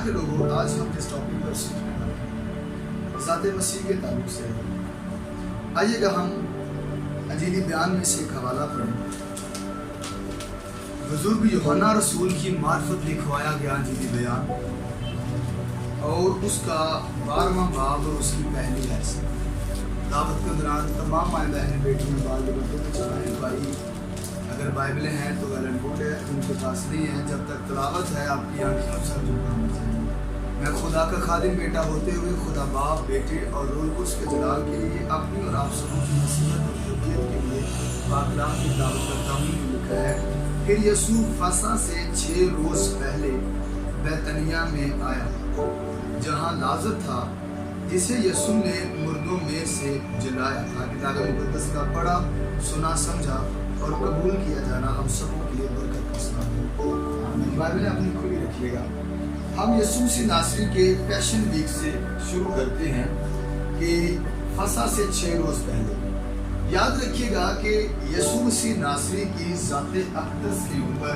खुदा के लोगों, आज हम जिस टॉपिक पर सीखने वाले हैं ज़ात मसीह के ताल्लुक से है। आइएगा हम अंजीली बयान में से एक हवाला पढ़ें। बुजुर्ग यूहन्ना रसूल की मार्फत लिखवाया गया अंजीली बयान और उसका 12वां बाब और उसकी पहली हैसियत। दावत के दौरान तमाम माँ बहन बेटियों बाल बच्चों को चलाएं। भाई अगर बाइबलें हैं तो वेल एंड गुड है, उनके पास नहीं है, जब तक तलावत है आपकी आंखें सर झुकाना चाहिए। मैं खुदा का खादिम बेटा होते हुए खुदा बाप, बेटे और रूह कुद्स के जलाल के लिए अपनी और आप सबों की नसीहत और तरबियत के लिए पाकलाम की दावत करता हूँ। लिखा है, फिर यीशु फसह से 6 रोज पहले बैतनिया में आया, जहाँ लाजर था जिसे यीशु ने मुर्दों में से जलाया था। किताब मुकद्दस का पढ़ा, सुना, समझा और कबूल किया जाना हम सबों के लिए बरकत का सबब है। बाइबल अपनी खुली रखिएगा। हम यीशु मसीह नासरी के पैशन वीक से शुरू करते हैं कि फसह से 6 रोज पहले। याद रखिएगा कि यीशु मसीह नासरी की ज़ाते अक़दस के ऊपर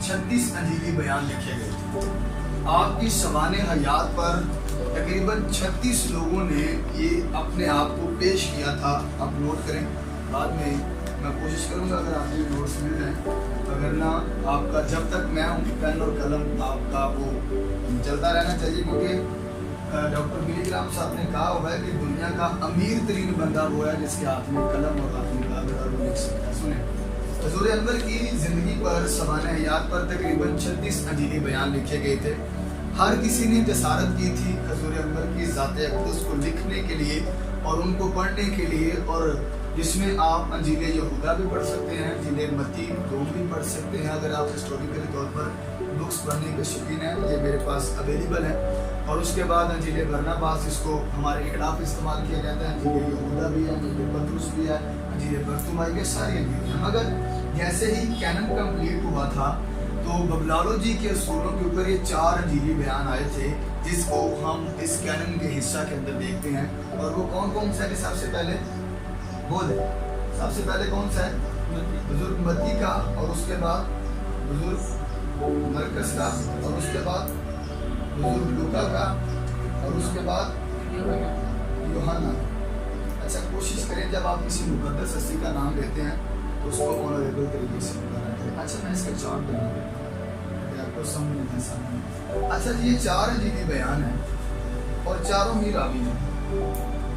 36 अंजीली बयान लिखे गए थे। आपकी शबाने हयात पर तकरीबन 36 लोगों ने ये अपने आप को पेश किया था। आप नोट करें, बाद में मैं कोशिश करूंगा अगर आपके नोट्स मिल जाए, अगर ना आपका जब तक मैं हूँ पेन और कलम आपका वो चलता रहना चाहिए, क्योंकि डॉक्टर बिली ग्राम साहब ने कहा हुआ है कि दुनिया का अमीर तरीन बंदा वो है जिसके हाथ में कलम और हाथ में कागज और वो लिख सकता है। सुने, हुज़ूर अनवर की ज़िंदगी पर शबाने हयात पर तकरीबन 36 अंजीली बयान लिखे गए थे। हर किसी ने जसारत की थी हुज़ूर अनवर की ज़ाते अक़दस को लिखने के लिए और उनको पढ़ने के लिए, और जिसमें आप अंजीले यहूदा भी पढ़ सकते हैं, अंजीले मत्ती लोग भी पढ़ सकते हैं। अगर आप हिस्टोरिकली तौर पर बुक्स पढ़ने के शौकीन हैं, ये मेरे पास अवेलेबल है। और उसके बाद अंजीले बरनबास, इसको हमारे खिलाफ इस्तेमाल किया जाता है। अंजीले यहूदा भी है, अंजीले पतरस भी है, अंजीले बरतुमाई, ये सारी अंजीले हैं। मगर जैसे ही कैनन कंप्लीट हुआ था तो बबलालोजी के असूलों के ऊपर ये 4 अंजीली बयान आए थे, जिसको हम इस कैनन के हिस्सा के अंदर देखते हैं। और वो कौन कौन सा है? सबसे पहले बोले, सबसे पहले कौन सा है? बुजुर्ग मत्ती का, और उसके बाद बुजुर्ग मरकस का, और उसके बाद बुजुर्ग लूका का, और उसके बाद यूहन्ना। अच्छा, कोशिश करें जब आप किसी मुकद्दस हस्ती का नाम लेते हैं तो उसको ऑनरेबल तरीके से बताना चाहिए। अच्छा, मैं इसका चार्ट बना देता हूँ, आपको समझ में है सामने। अच्छा, ये 4 अंजीली बयान है और चारों ही रावी हैं,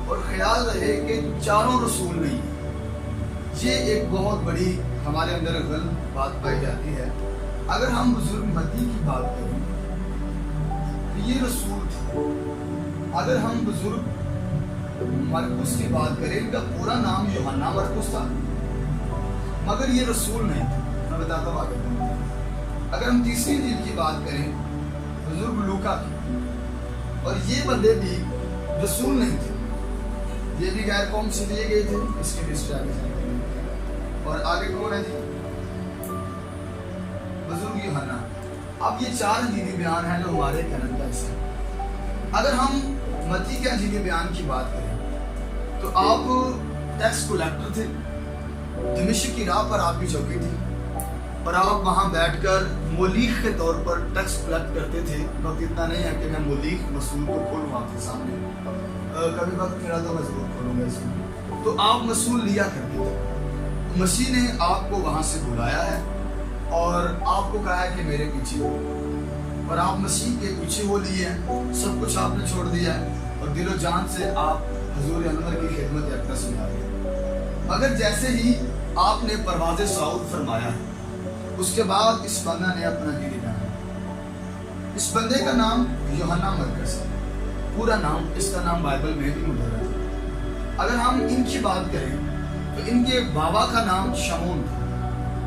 और ख्याल रहे कि चारों रसूल नहीं है। ये एक बहुत बड़ी हमारे अंदर गलत बात पाई जाती है। अगर हम बुजुर्ग मत्ती की बात करें तो ये रसूल थे। अगर हम बुजुर्ग मरकुस की बात करें, इनका पूरा नाम यूहन्ना मरकुस था, मगर ये रसूल नहीं थे। मैं बताता हूँ आगे। अगर हम तीसरी अंजील की बात करें, बुजुर्ग लूका की, और ये बंदे भी रसूल नहीं थे, ये भी गैर कौम से लिए गए थे। इसके लिस्ट आगे जाएंगे। और आगे कौन है जी? बुजुर्ग यूहन्ना। अब ये 4 अंजीली बयान है जो हमारे कैनन का हिस्सा है। अगर हम मत्ती के अंजीली बयान की बात करें तो आप टैक्स कलेक्टर थे, दमिश्क की राह पर आपकी चौकी थी, और आप वहाँ बैठकर मोलीख के तौर पर टैक्स कलेक्ट करते थे। वक्त इतना नहीं है कि मैं मोलीख मसूल को खोलूँ आपके सामने, कभी वक्त मिला तो मैं जरूर खोलूंगा इसमें। तो आप मसूल लिया करते थे। मसीह ने आपको वहां से बुलाया है और आपको कहा है कि मेरे पीछे हो, और आप मसीह के पीछे हो लिए हैं। सब कुछ आपने छोड़ दिया है और दिलो जान से आप हुजूर अनवर की खिदमत अक़दस में आ गए। मगर जैसे ही आपने परवाज़े सऊद फरमाया है, उसके बाद इस बंदा ने अपना अंजीली बयान। इस बंदे का नाम यूहन्ना मरकस है, पूरा नाम, इसका नाम बाइबल में भी मौजूद है। अगर हम इनकी बात करें तो इनके बाबा का नाम शमून था,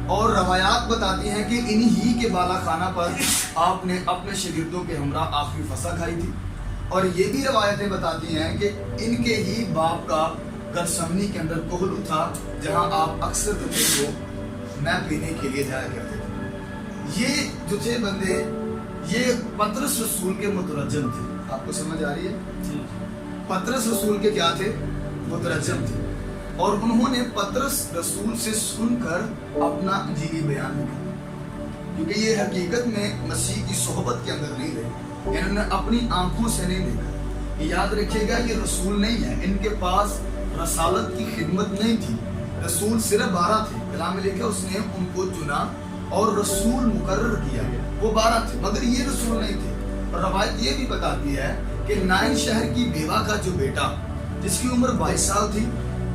और रवायात बताती हैं कि इन्हीं के बाला खाना पर आपने अपने शागिर्दों के हमरा आखिरी फसह खाई थी। और ये भी रवायतें बताती हैं कि इनके ही बाप का गरसमनी के अंदर कोहलू था, जहां आप अक्सर दुखे को मैं पीने के लिए जाया करते थे। ये जो थे बंदे, ये पतरस रसूल के मुतरज्जम थे। आपको समझ आ रही है? पतरस रसूल के क्या थे? मुतरज्जम थे। और उन्होंने पतरस रसूल से सुनकर अपना अंजीली बयान लिखा, क्योंकि ये हकीकत में मसीह की सोहबत के अंदर नहीं रहे। انہوں نے اپنی آنکھوں سے نہیں دیکھا. یاد رکھیے گا یہ رسول نہیں ہے, ان کے پاس رسالت کی خدمت نہیں تھی. رسول صرف 12 تھے, کلام میں لکھا اس نے ان کو چنا اور رسول مقرر کیا, وہ 12 تھے مگر یہ رسول نہیں تھے. اور روایت یہ بھی بتاتی ہے کہ نائن شہر کی بیوہ کا جو بیٹا جس کی عمر 22 سال تھی,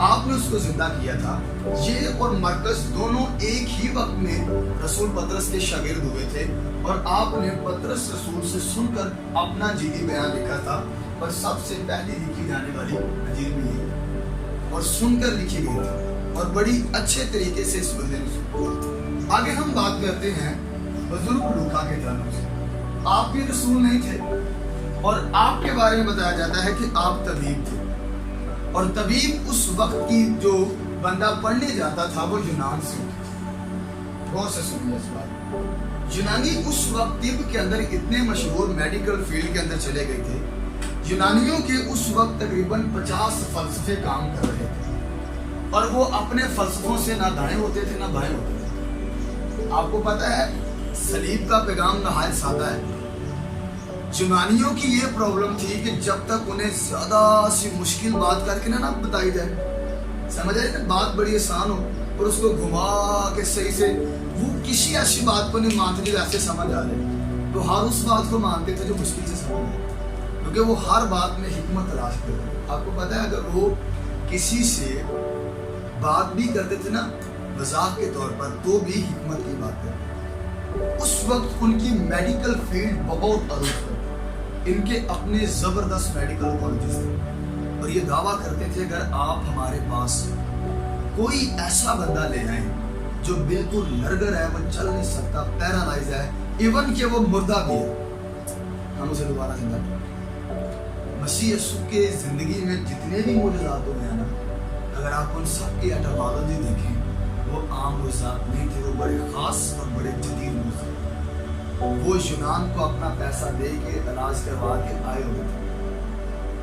آپ نے اس کو زندہ کیا تھا. یہ اور مرکز دونوں ایک ہی وقت میں رسول پطرس کے شاگرد ہوئے تھے, اور آپ نے پطرس رسول سے سن کر اپنا جیدی بیان لکھا تھا. اور سب سے پہلی لکھی جانے والی انجیل بھی یہ اور سن کر لکھی گئی تھی, اور بڑی اچھے طریقے سے اس بندے نے سنا. آگے ہم بات کرتے ہیں بزرگ لوکا کے جانب سے. آپ بھی رسول نہیں تھے, اور آپ کے بارے میں بتایا جاتا ہے کہ آپ طبیب تھے, اور طبیب اس وقت کی جو بندہ پڑھنے جاتا تھا وہ یونان سے ہوتا تھا. غور سے سنیے اس بات. یونانی اس وقت طب کے اندر اتنے مشہور میڈیکل فیلڈ کے اندر چلے گئے تھے. یونانیوں کے اس وقت تقریباً 50 فلسفے کام کر رہے تھے, اور وہ اپنے فلسفوں سے نہ دائیں ہوتے تھے نہ بائیں ہوتے تھے. آپ کو پتہ ہے صلیب کا پیغام نہایت سادہ ہے. یونانیوں کی یہ پرابلم تھی کہ جب تک انہیں زیادہ سی مشکل بات کر کے نہ بتائی جائے, سمجھ آئے نا, بات بڑی آسان ہو اور اس کو گھما کے صحیح سے وہ کسی ایسی بات کو نہیں مانتے جو ایسے سمجھ آ رہے, تو ہر اس بات کو مانتے تھے جو مشکل سے سمجھ آئے, کیونکہ وہ ہر بات میں حکمت تلاش کرتے. آپ کو پتہ ہے اگر وہ کسی سے بات بھی کرتے تھے نا مذاق کے طور پر, تو بھی حکمت کی بات کرتے. اس وقت ان کی میڈیکل فیلڈ بہت عروج پر, ان کے اپنے زبردست میڈیکل کالجز تھے, اور یہ دعویٰ کرتے تھے اگر آپ ہمارے پاس کوئی ایسا بندہ لے آئیں جو بالکل لرگر ہے, وہ چل نہیں سکتا, پیرالائز ہے, ایون کہ وہ مردہ بھی ہے, ہم اسے دوبارہ زندہ کریں. مسیح یسوع کے زندگی میں جتنے بھی معجزات ہوئے ہیں نا, اگر آپ ان سب کی ایٹمالوجی دیکھیں وہ عام معجزات نہیں تھے, وہ بڑے خاص اور بڑے جدید معجزات. وہ یونان کو اپنا پیسہ دے کے علاج کروا کے آئے ہوئے تھے.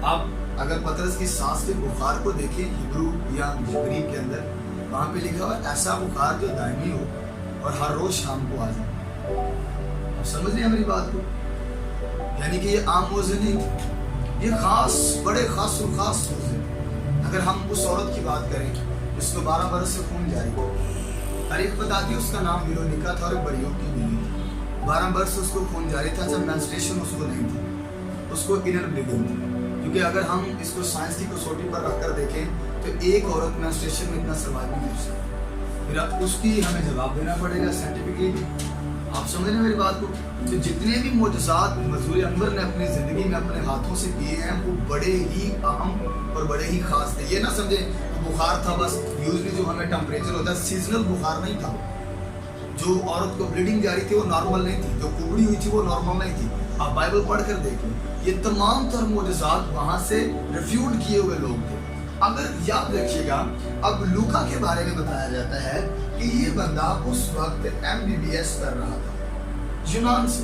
آپ اگر پطرس کی سانس کے بخار کو دیکھیں ہبرو یا گریک کے اندر, وہاں پہ لکھا ہوا ایسا بخار جو دائمی ہو اور ہر روز شام کو آ جائے. آپ سمجھ رہے ہیں میری بات کو؟ یعنی کہ یہ عام موضوع نہیں تھے, یہ خاص بڑے خاص و خاص موضوع. اگر ہم اس عورت کی بات کریں جس کو 12 برس سے خون جاری ہو, تاریخ بتاتی ہے اس کا نام ویرونیکا تھا اور ایک بریوں کی بیوی تھی. 12 برس سے اس کو خون جاری تھا, جب مینسٹریشن اس کو نہیں تھی, اس کو انر بلیڈنگ تھی. کیونکہ اگر ہم اس کو سائنس کی کسوٹی پر رکھ کر دیکھیں تو ایک عورت مینسٹریشن میں اتنا سروائیو نہیں کر سکتی, پھر اس کی ہمیں جواب دینا پڑے گا سائنٹیفکلی. آپ سمجھ رہے ہیں میری بات کو؟ تو جتنے بھی معجزات حضور انور نے اپنی زندگی میں اپنے ہاتھوں سے کیے ہیں وہ بڑے ہی اہم اور بڑے ہی خاص تھے. یہ نہ سمجھیں بخار تھا بس, یوزلی جو ہمیں ٹمپریچر ہوتا ہے سیزنل بخار نہیں تھا. جو عورت کو بلیڈنگ جاری تھی وہ نارمل نہیں تھی, جو کبڑی ہوئی تھی وہ نارمل نہیں تھی. آپ بائبل پڑھ کر دیکھیں, یہ تمام تر معجزات وہاں سے ریفیوٹ کیے ہوئے لوگ تھے. اگر یاد رکھیے گا, اب لوکا کے بارے میں بتایا جاتا ہے کہ یہ بندہ اس وقت MBBS کر رہا تھا یونان سے,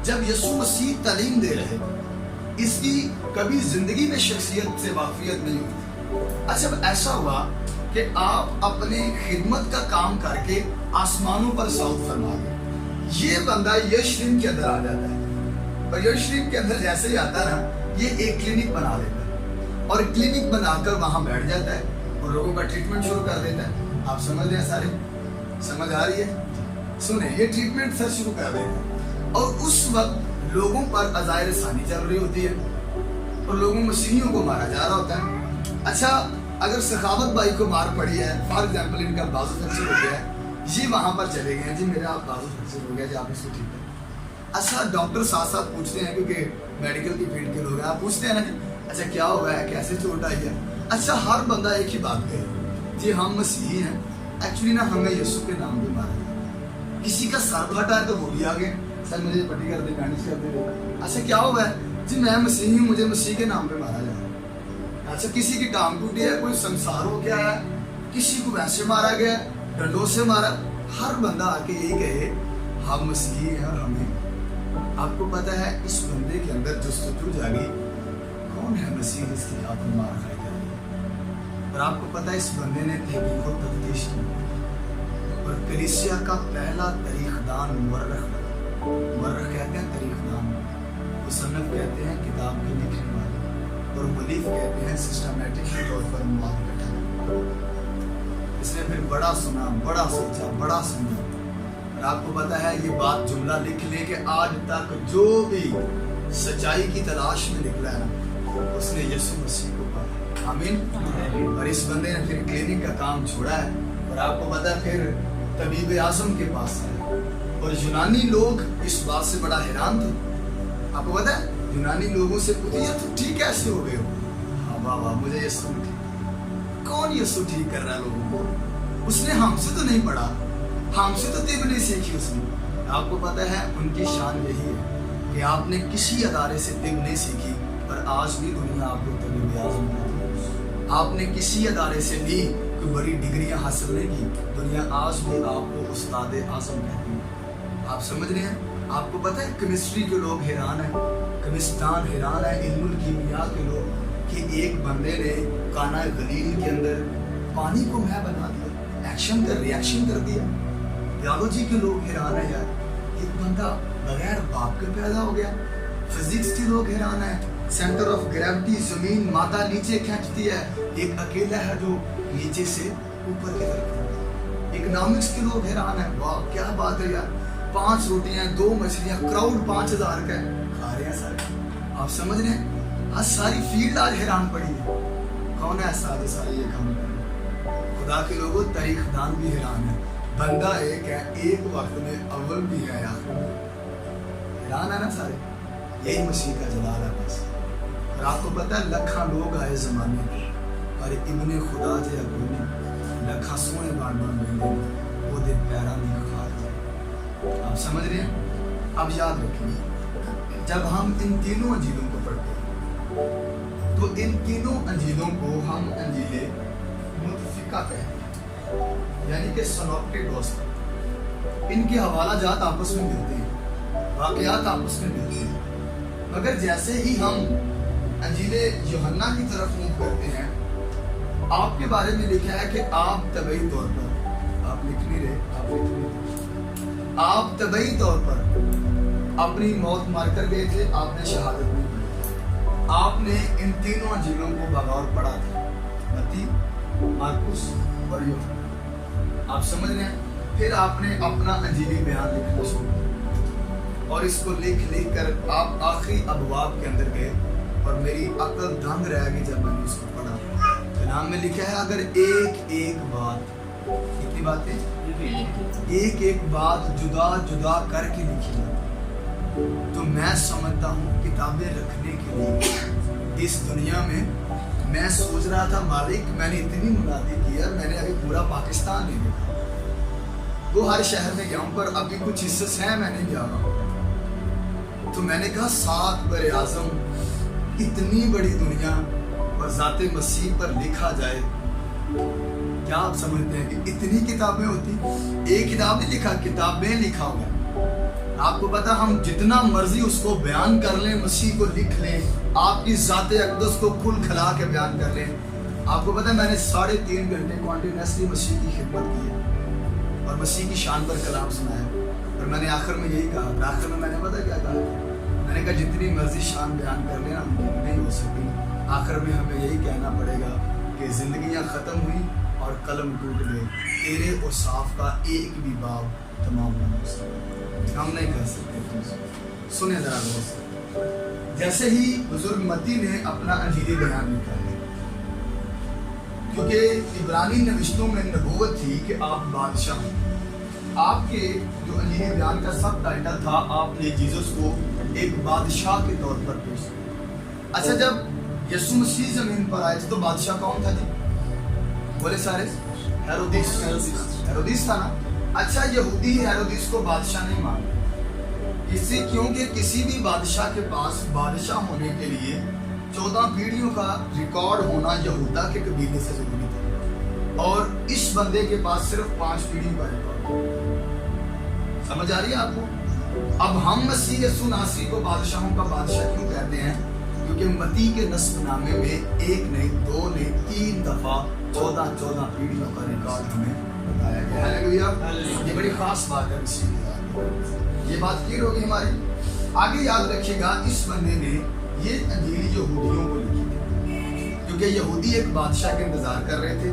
جب یسوع مسیح تعلیم دے رہے تھے. اس کی کبھی زندگی میں شخصیت سے واقفیت نہیں ہوئی. اچھا ایسا ہوا کہ آپ اپنے خدمت کا کام کر کے آسمانوں پر صعود فرما گئے. یہ بندہ یروشلم کے اندر آ جاتا ہے, اور یروشلم کے اندر جیسے ہی آتا ہے نا, یہ ایک کلینک بنا لیتا ہے, اور کلینک بنا کر وہاں بیٹھ جاتا ہے اور لوگوں کا ٹریٹمنٹ شروع کر دیتا ہے. آپ سمجھ رہے ہیں سارے, سمجھ آ رہی ہے؟ سنیں, یہ ٹریٹمنٹ سر شروع کر دیتا ہے, اور اس وقت لوگوں پر عزائر ثانی چل رہی ہوتی ہے اور لوگوں مسیحیوں کو مارا جا رہا ہوتا ہے. اچھا اگر سخاوت بھائی کو مار پڑی ہے, فار ایگزامپل ان کا بازو فریکچر ہو گیا ہے, یہ وہاں پر چلے گئے ہیں, جی میرا بازو فریکچر ہو گیا, جی آپ اس کو ٹھیک کریں. اچھا ڈاکٹر ساتھ ساتھ پوچھتے ہیں, کیونکہ میڈیکل کی فیلڈ کے لوگ ہیں, آپ پوچھتے ہیں نا کہ اچھا کیا ہوا ہے, کیسے چوٹ آئی ہے. اچھا ہر بندہ ایک ہی بات کہے, جی ہم مسیحی ہیں, ایکچولی نا ہمیں یسوع کے نام پہ مارا گیا. کسی کا سر پھٹا ہے تو وہ بھی آگے, سر مجھے پٹی کر دے, بینڈیج کر دے. اچھا کیا ہوا ہے, جی میں مسیحی ہوں, مجھے مسیح کے نام پہ مارا جائے. اچھا کسی کی ٹانگ ٹوٹی ہے, کوئی سنسار ہو گیا ہے, کسی کو ویسے مارا گیا, ڈنڈوں سے مارا. ہر بندہ آ کے یہی کہے ہم مسیحی ہیں اور ہمیں. آپ کو پتہ ہے اس بندے کے اندر جستجو جاگی, کون ہے مسیح جس کی آپ کو مار کھائی جا رہی ہے. اور آپ کو پتہ ہے اس بندے نے تحقیق و تفتیش کی, اور کلیسیا کا پہلا تاریخ دان مورخ کہتے ہیں تاریخ دان, मुसन्नफ कहते हैं किताब के लिखने वाले, और मुलीफ कहते हैं सिस्टमेटिक के तौर पर मवाद इकट्ठा। इसने फिर बड़ा सुना, बड़ा सोचा, बड़ा समझा, और आपको पता है ये बात जुमला लिख ले कि आज तक जो भी सच्चाई की तलाश में निकला है उसने यीशु मसीह को पाया। आमीन। और इस बंदे ने फिर क्लिनिक का काम छोड़ा है, और आपको पता है फिर तबीब आजम के पास आया, और यूनानी लोग इस बात से बड़ा हैरान थे। आपको पता है यूनानी लोगों से पूछिए तुम ठीक कैसे हो गए हो? हाँ वाह वाह, मुझे यीशु ठीक। कौन यीशु ठीक कर रहा है लोगों को? उसने हमसे तो नहीं पढ़ा, हमसे तो तिब नहीं सीखी उसने। आपको पता है उनकी शान यही है कि आपने किसी अदारे से तिब नहीं सीखी, पर आज भी दुनिया आपको तबीब आजम कहती है। आपने किसी अदारे से भी कोई बड़ी डिग्रियां हासिल नहीं की, दुनिया आज भी आपको उस्ताद आजम कहती है। आप समझ रहे हैं? आपको पता है केमिस्ट्री के लोग हैरान है, केमिस्तान हैरान है, इल्मुल कीमिया के लोग, कि एक बंदे ने काना गलील के अंदर पानी को मैं बना दिया, एक्शन का रिएक्शन कर दिया। बायोलॉजी के लोग हैरान है यार, एक बंदा बगैर बाप के पैदा हो गया। फिजिक्स के लोग हैरान है, सेंटर ऑफ ग्रेविटी जमीन मादा नीचे खींचती है, एक अकेला है जो नीचे से ऊपर की तरफ। इकोनॉमिक्स के लोग हैरान है, वाह क्या बात है यार, 5 रोटियां 2 मछलियां, क्राउड 5000 का खा रहे हैं सारे। आप समझ रहे हैं? आज सारी फील्ड आज हैरान पड़ी है। कौन है ऐसा जो सारे ये काम कर रहे हैं? खुदा के लोगों तारीखदान भी हैरान है, बंदा एक है, एक वक्त में अव्वल भी है यार। हैरान है ना सारे, यही मसीह का जलाल है बस। और आपको पता है लखा लोग आए जमाने में, पर इब्ने खुदा जे अगोने लखा सोने बाण बेंदे वो दे पैरां दी खार। आप समझ रहे हैं? अब याद रखिए, जब हम इन तीनों अंजीलों को पढ़ते हैं तो इन तीनों अंजीलों को हम अंजीले मुतफिका कहते हैं, यानी कि सिनॉप्टिक गॉस्पेल। इनके हवाला जात आपस में मिलते हैं, वाकयात आपस में मिलते हैं, मगर जैसे ही हम अंजीले यूहन्ना की तरफ मूव करते हैं, आपके बारे में लिखा है कि आप तबई तौर पर, आप लिख नहीं रहे, आप तबई तौर पर अपनी मौत मारकर गए थे, आपने शहादत नहीं दी। आपने इन तीनों अंजीलों को बगौर पढ़ा था, मत्ती, मार्कुस और यूहन्ना। आप समझ रहे हैं? फिर आपने अपना अंजीली बयान लिखना शुरू किया, और इसको लिख लिख कर आप आखिरी अबवाब के अंदर गए, और मेरी अक्ल दंग रह गई जब मैंने उसको पढ़ा। कलाम में लिखा है अगर एक एक बात, कितनी बातें, एक एक बात जुदा जुदा करके लिखी जाती, तो मैं समझता हूँ किताबें रखने के लिए इस दुनिया में। मैं सोच रहा था मालिक मैंने इतनी मुनादी की यार, मैंने अभी पूरा पाकिस्तान नहीं देखा, वो हर शहर में गया हूँ, पर अभी कुछ हिस्से हैं मैं नहीं गया हूँ। तो मैंने कहा 7 बरे आज़म, इतनी बड़ी दुनिया और ज़ाते मसीह पर लिखा जाए, क्या आप समझते हैं कि इतनी किताबें होती? एक किताब नहीं लिखा, किताबें लिखा हुआ। आपको पता हम जितना मर्जी उसको बयान कर लें, मसीह को लिख लें, आपकी ज़ाते अक़दस को खुल खला के बयान कर लें। आपको पता है मैंने 3.5 घंटे कॉन्टिन्यूसली मसीह की खिदमत की है और मसीह की शान पर कलाम सुनाया, और मैंने आखिर में यही कहा, आखिर में मैंने पता क्या कहा, मैंने कहा जितनी मर्जी शान बयान कर लेना नहीं हो सकती, आखिर में हमें यही कहना पड़ेगा कि ज़िंदगियाँ ख़त्म हुई और कलम टूट गए, तेरे औसाफ का एक भी बाब तमाम न हो सकता। हम नहीं कर सकते। सुने ज़रा दोस्त, जैसे ही बुजुर्ग मत्ती ने अपना अंजीली बयान लिखा है, क्योंकि इब्रानी नविश्तों में नबूवत थी कि आप बादशाह, आपके जो अंजीली बयान का सब टाइटल था, आपने जीसस को एक बादशाह के तौर पर पेश किया। अच्छा, जब यीशु मसीह जमीन पर आए थे तो बादशाह कौन था जी? बोले सारे, हेरोदिस था ना। अच्छा, यहूदी हेरोदिस को बादशाह नहीं मानते, इससे क्योंकि किसी भी बादशाह के पास बादशाह होने के लिए 14 पीढ़ियों का रिकॉर्ड होना यहूदा के कबीले से जरूरी था, और इस बंदे के पास सिर्फ 5 पीढ़ियों का रिकॉर्ड। समझ आ रही है आपको? अब हम मसीह यीशु नासरी को बादशाहों का बादशाह क्यों कहते हैं? क्योंकि मत्ती के नस्बनामे में 1 नहीं 2 नहीं 3 दफा 14 पीढ़ियों का रिकॉर्ड हमें बताया गया है। ये बड़ी खास बात है मसीह की। ये बात क्लियर होगी हमारी। आगे याद रखिएगा, इस बंदे ने ये अंजील यहूदियों को लिखी थी, क्योंकि यहूदी एक बादशाह के इंतजार कर रहे थे।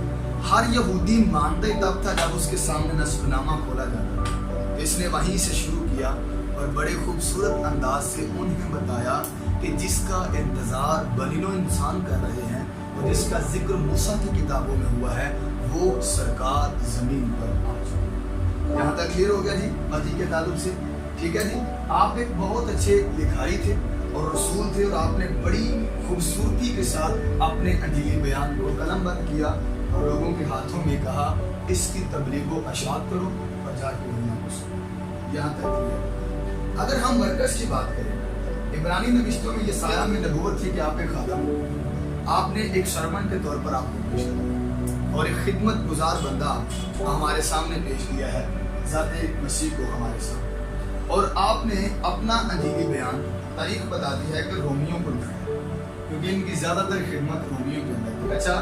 हर यहूदी मानता ही तब था जब उसके सामने नस्बनामा खोला जाता। तो इसने वहीं से शुरू किया और बड़े खूबसूरत अंदाज से उन्हें बताया कि जिसका इंतजार बनीनो इंसान कर रहे हैं और जिसका जिक्र मूसा की किताबों में हुआ है, वो सरकार जमीन पर आ चुकी। यहाँ तक क्लियर हो गया जी मसीह के ताल्लुक से? ठीक है जी। आप एक बहुत अच्छे लिखाई थे और रसूल थे, और आपने बड़ी खूबसूरती के साथ अपने अंजीली बयान को कलमबंद किया और लोगों के हाथों में कहा इसकी तबलीग व अशात करो और जाके दुनिया को सुनो। यहाँ तक क्लियर। अगर हम मरकज की बात करें, इब्रानी नविश्तों में यसाया में नबूवत थी कि आप एक खादम हो, आपने एक शर्मन के तौर पर आपको पेश किया और एक खिदमत गुजार बंदा हमारे सामने पेश किया है, ज़ाते मसीह को हमारे सामने। और आपने अपना अंजीली बयान तारीख बता दी है कि रोमियों को लिखा, क्योंकि इनकी ज़्यादातर खिदमत रोमियों के अंदर थी। अच्छा,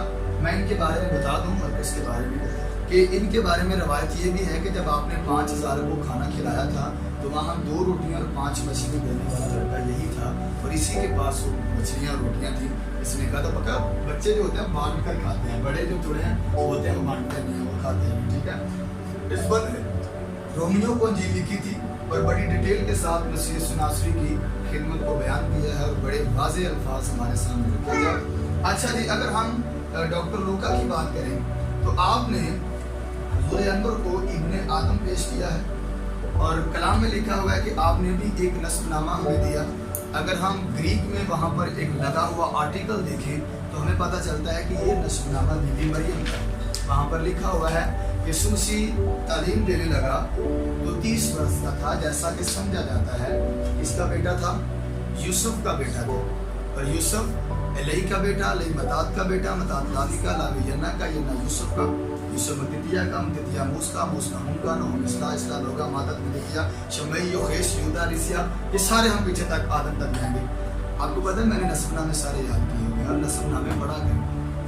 मैं इनके बारे में बता दूं मरकज़ के बारे में कि इनके बारे में रवायत ये भी है कि जब आपने 5000 को खाना खिलाया था तो वहाँ 2 रोटियाँ और 5 मछली देने वाला लड़का यही था, और इसी के पास वो मछलियाँ रोटियाँ थी। इसने कहा था पक्का बच्चे जो होते हैं बांट कर खाते हैं, बड़े जो थोड़े हैं वो होते हैं वो बांटते नहीं हैं, वो खाते हैं। ठीक है। इस पर रोमियो को अंजील लिखी थी और बड़ी डिटेल के साथ मसीह सुनासरी की खिदमत को बयान किया है और बड़े वाज़ेह अल्फाज हमारे सामने रखे जाए। अच्छा जी, अगर हम डॉक्टर लूका की बात करें तो आपने हुज़ूर अनवर को इब्ने आदम पेश किया है और कलाम में लिखा हुआ है कि आपने भी एक नस्बनामा हमें दिया। अगर हम ग्रीक में वहाँ पर एक लगा हुआ आर्टिकल देखें तो हमें पता चलता है कि ये नस्बनामा बीबी मरियम का है। वहाँ पर लिखा हुआ है कि यीशु मसीह तालीम देने लगा तो 30 वर्ष का था, जैसा कि समझा जाता है। इसका बेटा था यूसुफ का बेटा था, और यूसुफ एलई का बेटा, एलई मतात का बेटा, मतात लावी का, लावी यन्ना का, यन्ना यूसुफ का, यूसुफ मतितिया का, मतितिया मूस का, मूस नहूम का, नहूम इसला, इसला लोगा, मातात मतितिया, शमई, योखेश, यूदा, रिसिया, ये सारे हम पीछे तक आदम तक जाएंगे। आपको पता है मैंने नस्बनामे सारे याद किए होंगे और नस्बनामे पढ़ा करें।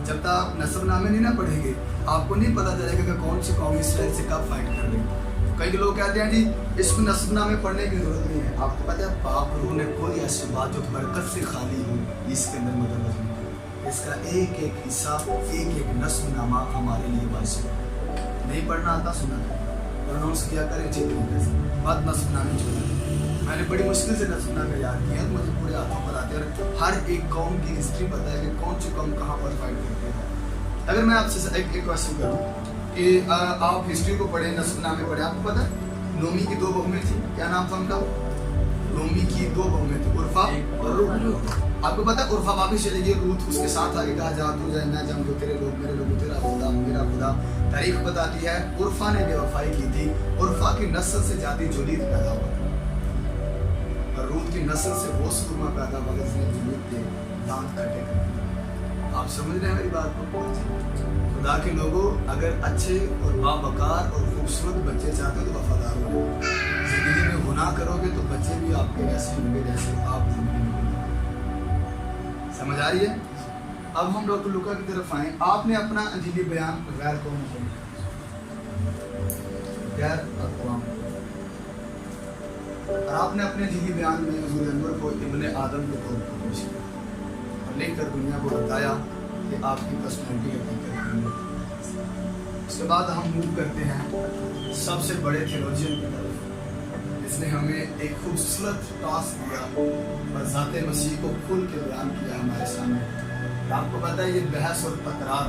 जब तक आप नस्बनामे नहीं ना पढ़ेंगे आपको नहीं पता चलेगा कि कौन सी कौम इसराइल से कब फाइट कर रही है। कई लोग कहते हैं जी इसमें नस्बनामे पढ़ने की जरूरत नहीं है। आपको पता है पाक रूह ने कोई ऐसी बात जो बरकत से खाली हो इसके अंदर मतलब नहीं। इसका एक एक हिस्सा, एक एक नस्बनामा हमारे लिए वाजिब है। नहीं पढ़ना आता सुना प्रोनाउंस किया करें अच्छी तरीके से, बात नस्बनामे छोड़ें। मैंने बड़ी मुश्किल से नस्बनामे याद किया, मुझे पूरे हाथों पर आते हैं। हर एक कौम की हिस्ट्री पता है कि कौन सी कौम कहाँ पर फाइट करती है। अगर मैं आपसे एक क्वेश्चन करूँ कि आप हिस्ट्री को पढ़े, नस्बनामे पढ़े, आपको पता है नोमी की 2 बहुएं थी, क्या नाम था उनका? नोमी की 2 बहुएं थी, उर्फा और रूथ। आपको पता है उर्फा वापिस चली गई, रूथ उसके साथ आगे कहा जा तू जाए मैं जाऊँ, जो तेरे लोग मेरे लोग, तेरा खुदा मेरा खुदा। तारीख बताती है उर्फा ने बेवफाई की थी। उर्फा की नस्ल से जाती जुलीद पैदा हुआ और रूथ की नस्ल से वो सुरमा पैदा हुआ जिसने जुलीद के दांत कटे। आप समझ रहे हैं मेरी बात को? खुदा के लोगों, अगर अच्छे और बावकार और खूबसूरत बच्चे चाहते हो तो वफादार हो। जिंदगी में गुनाह करोगे तो बच्चे भी आपके जैसे होंगे जैसे आप जिंदगी में गुनाह। समझ आ रही है? अब हम डॉक्टर लूका की तरफ आए। आपने अपना अंजीली बयान गैर कौम को गैर अक़वाम, और आपने अपने अंजीली बयान में हुज़ूर अनवर को इब्ने आदम के तौर पर पेश किया और लेकर दुनिया को बताया कि आपकी पर्सनैलिटी हकीकत है। उसके बाद हम मूव करते हैं सबसे बड़े थियोलॉजियन की तरफ, जिसने हमें एक खूबसूरत टास्क दिया और ज़ाते मसीह को खुल के बयान किया हमारे सामने। आपको पता है ये बहस और तकरार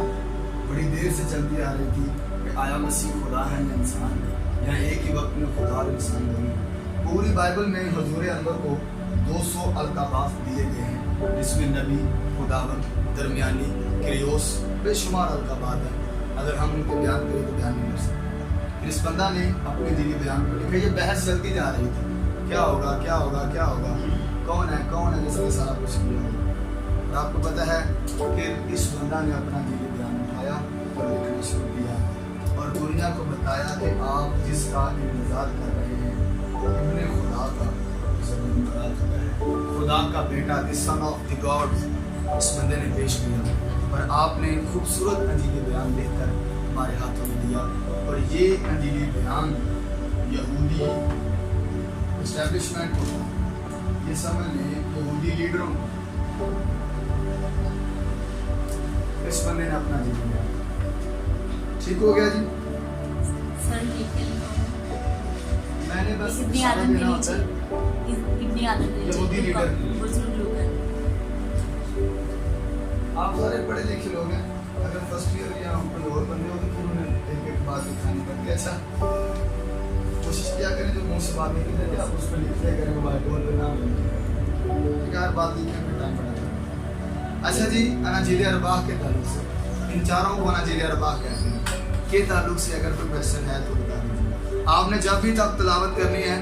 बड़ी देर से चलती आ रही थी कि आया मसीह खुदा है या इंसान है, या एक ही वक्त में खुदा और इंसान दोनों। पूरी बाइबल में हुज़ूर अनवर को 200 अलकाबात दिए गए हैं, जिसमें नबी, खुदावंद, दरमियानी, क्रियोस, बेशुमार अलकाबात है। अगर हम उनको बयान करें तो बयान नहीं कर सकते। इस बंदा ने अपने दिली बयान को लिखा। ये बहस चलती जा रही थी, क्या होगा क्या होगा क्या होगा, कौन है जिसने सारा कुछ किया। और आपको पता है फिर इस बंदा ने अपना दिली बयान उठाया और लिखना शुरू किया और दुनिया को बताया कि आप जिसका इंतजार कर रहे हैं इब्ने खुदा का, खुदा का बेटा, the son of the God, इस बंदे ने पेश किया और आपने खूबसूरत अंजीली बयान देकर हमारे हाथों में दिया। और ये अंजीली बयान यहूदी एस्टैब्लिशमेंट को ये समझ लें यहूदी लीडरों इस बंदे ने अपना जीवन लिया। ठीक हो गया जी? सर ठीक है, मैंने बस इतनी इशारा आदत देना नहीं होता है। चाहिए, इतनी आदत नहीं यहूदी चाहिए, लीडर। बुजुर्ग लोग हैं। आप सारे पढ़े लिखे लोग हैं, अगर फर्स्ट ईयर या कोई और बंदे हो तो फिर उन्हें एक एक बात दिखानी पड़ती है। अच्छा कोशिश किया करें जो मुंह से बात निकल जाती है आप उस पर लिखते करें, मोबाइल फोन पे नाम ठीक है, हर बात लिखने में टाइम पड़ेगा। अच्छा जी, अनाजील अरबाह के ताल्लुक से, इन चारों को अनाजील अरबाह कहते हैं, के ताल्लुक से अगर कोई क्वेश्चन है तो बता दीजिए। आपने जब भी तब तिलावत करनी है,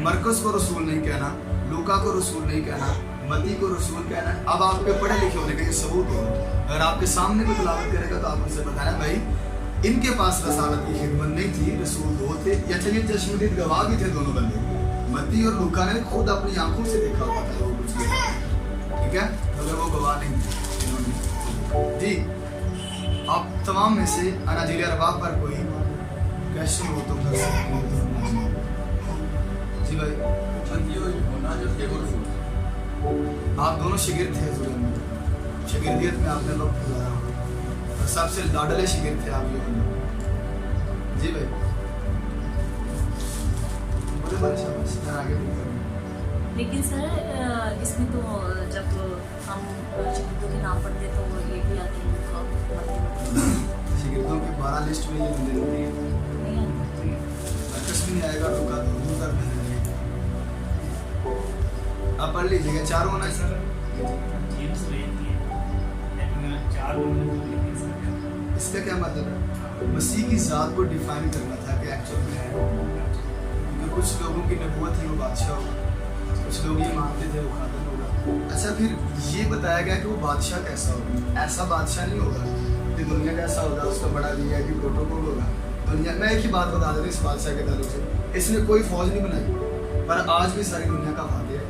मरकज को रसूल नहीं कहना, लूका को रसूल नहीं कहना, मती को रसूल कहना। अब आपके पढ़े लिखे होने का ये सबूत हो, अगर आपके सामने कोई तिलावत करेगा तो आप उनसे बताना भाई इनके पास रसालत की खिदमत नहीं थी, रसूल दो थे, या चलिए चश्मदीद गवाह भी थे दोनों बंदे, मती और लूका ने खुद अपनी आंखों से देखा हुआ था वो कुछ, ठीक है, अगर वो गवाह नहीं थे इन्होंने। जी आप तमाम में से अनाजील अरबाह पर कोई क्वेश्चन हो तो कर सकते हैं। जी भाई आप दोनों शिगिर्द थे ज़ुल्म में, शिगिर्दियत में आपने वक्त गुजारा हो और सबसे लाडले शिगिर्द थे आप ये बंदे। जी भाई बोले बड़े शाबाश, मैं आगे भी करूँगा। लेकिन सर इसमें तो जब हम शिगिर्दों के नाम पढ़ते तो ये भी आते हैं शिगिर्दों की 12 लिस्ट में ये बंदे नहीं है, नहीं आएगा रुका तो दूर तक बने। आप पढ़ लीजिएगा, चारों होना है सर। इसका क्या मतलब है? मसीह की ज़ात को डिफाइन करना था कि एक्चुअल में है, क्योंकि कुछ लोगों की नबूवत थी वो बादशाह होगा, कुछ लोग ये मानते थे वो खातन होगा। अच्छा फिर ये बताया गया कि वो बादशाह कैसा होगा? ऐसा बादशाह नहीं होगा कि दुनिया कैसा होगा उसका बड़ा वीआईपी प्रोटोकॉल होगा। दुनिया, मैं एक ही बात बता देता हूँ इस बादशाह के ताल्लुक से, इसने कोई फौज नहीं बनाई पर आज भी सारी दुनिया का फातिह है।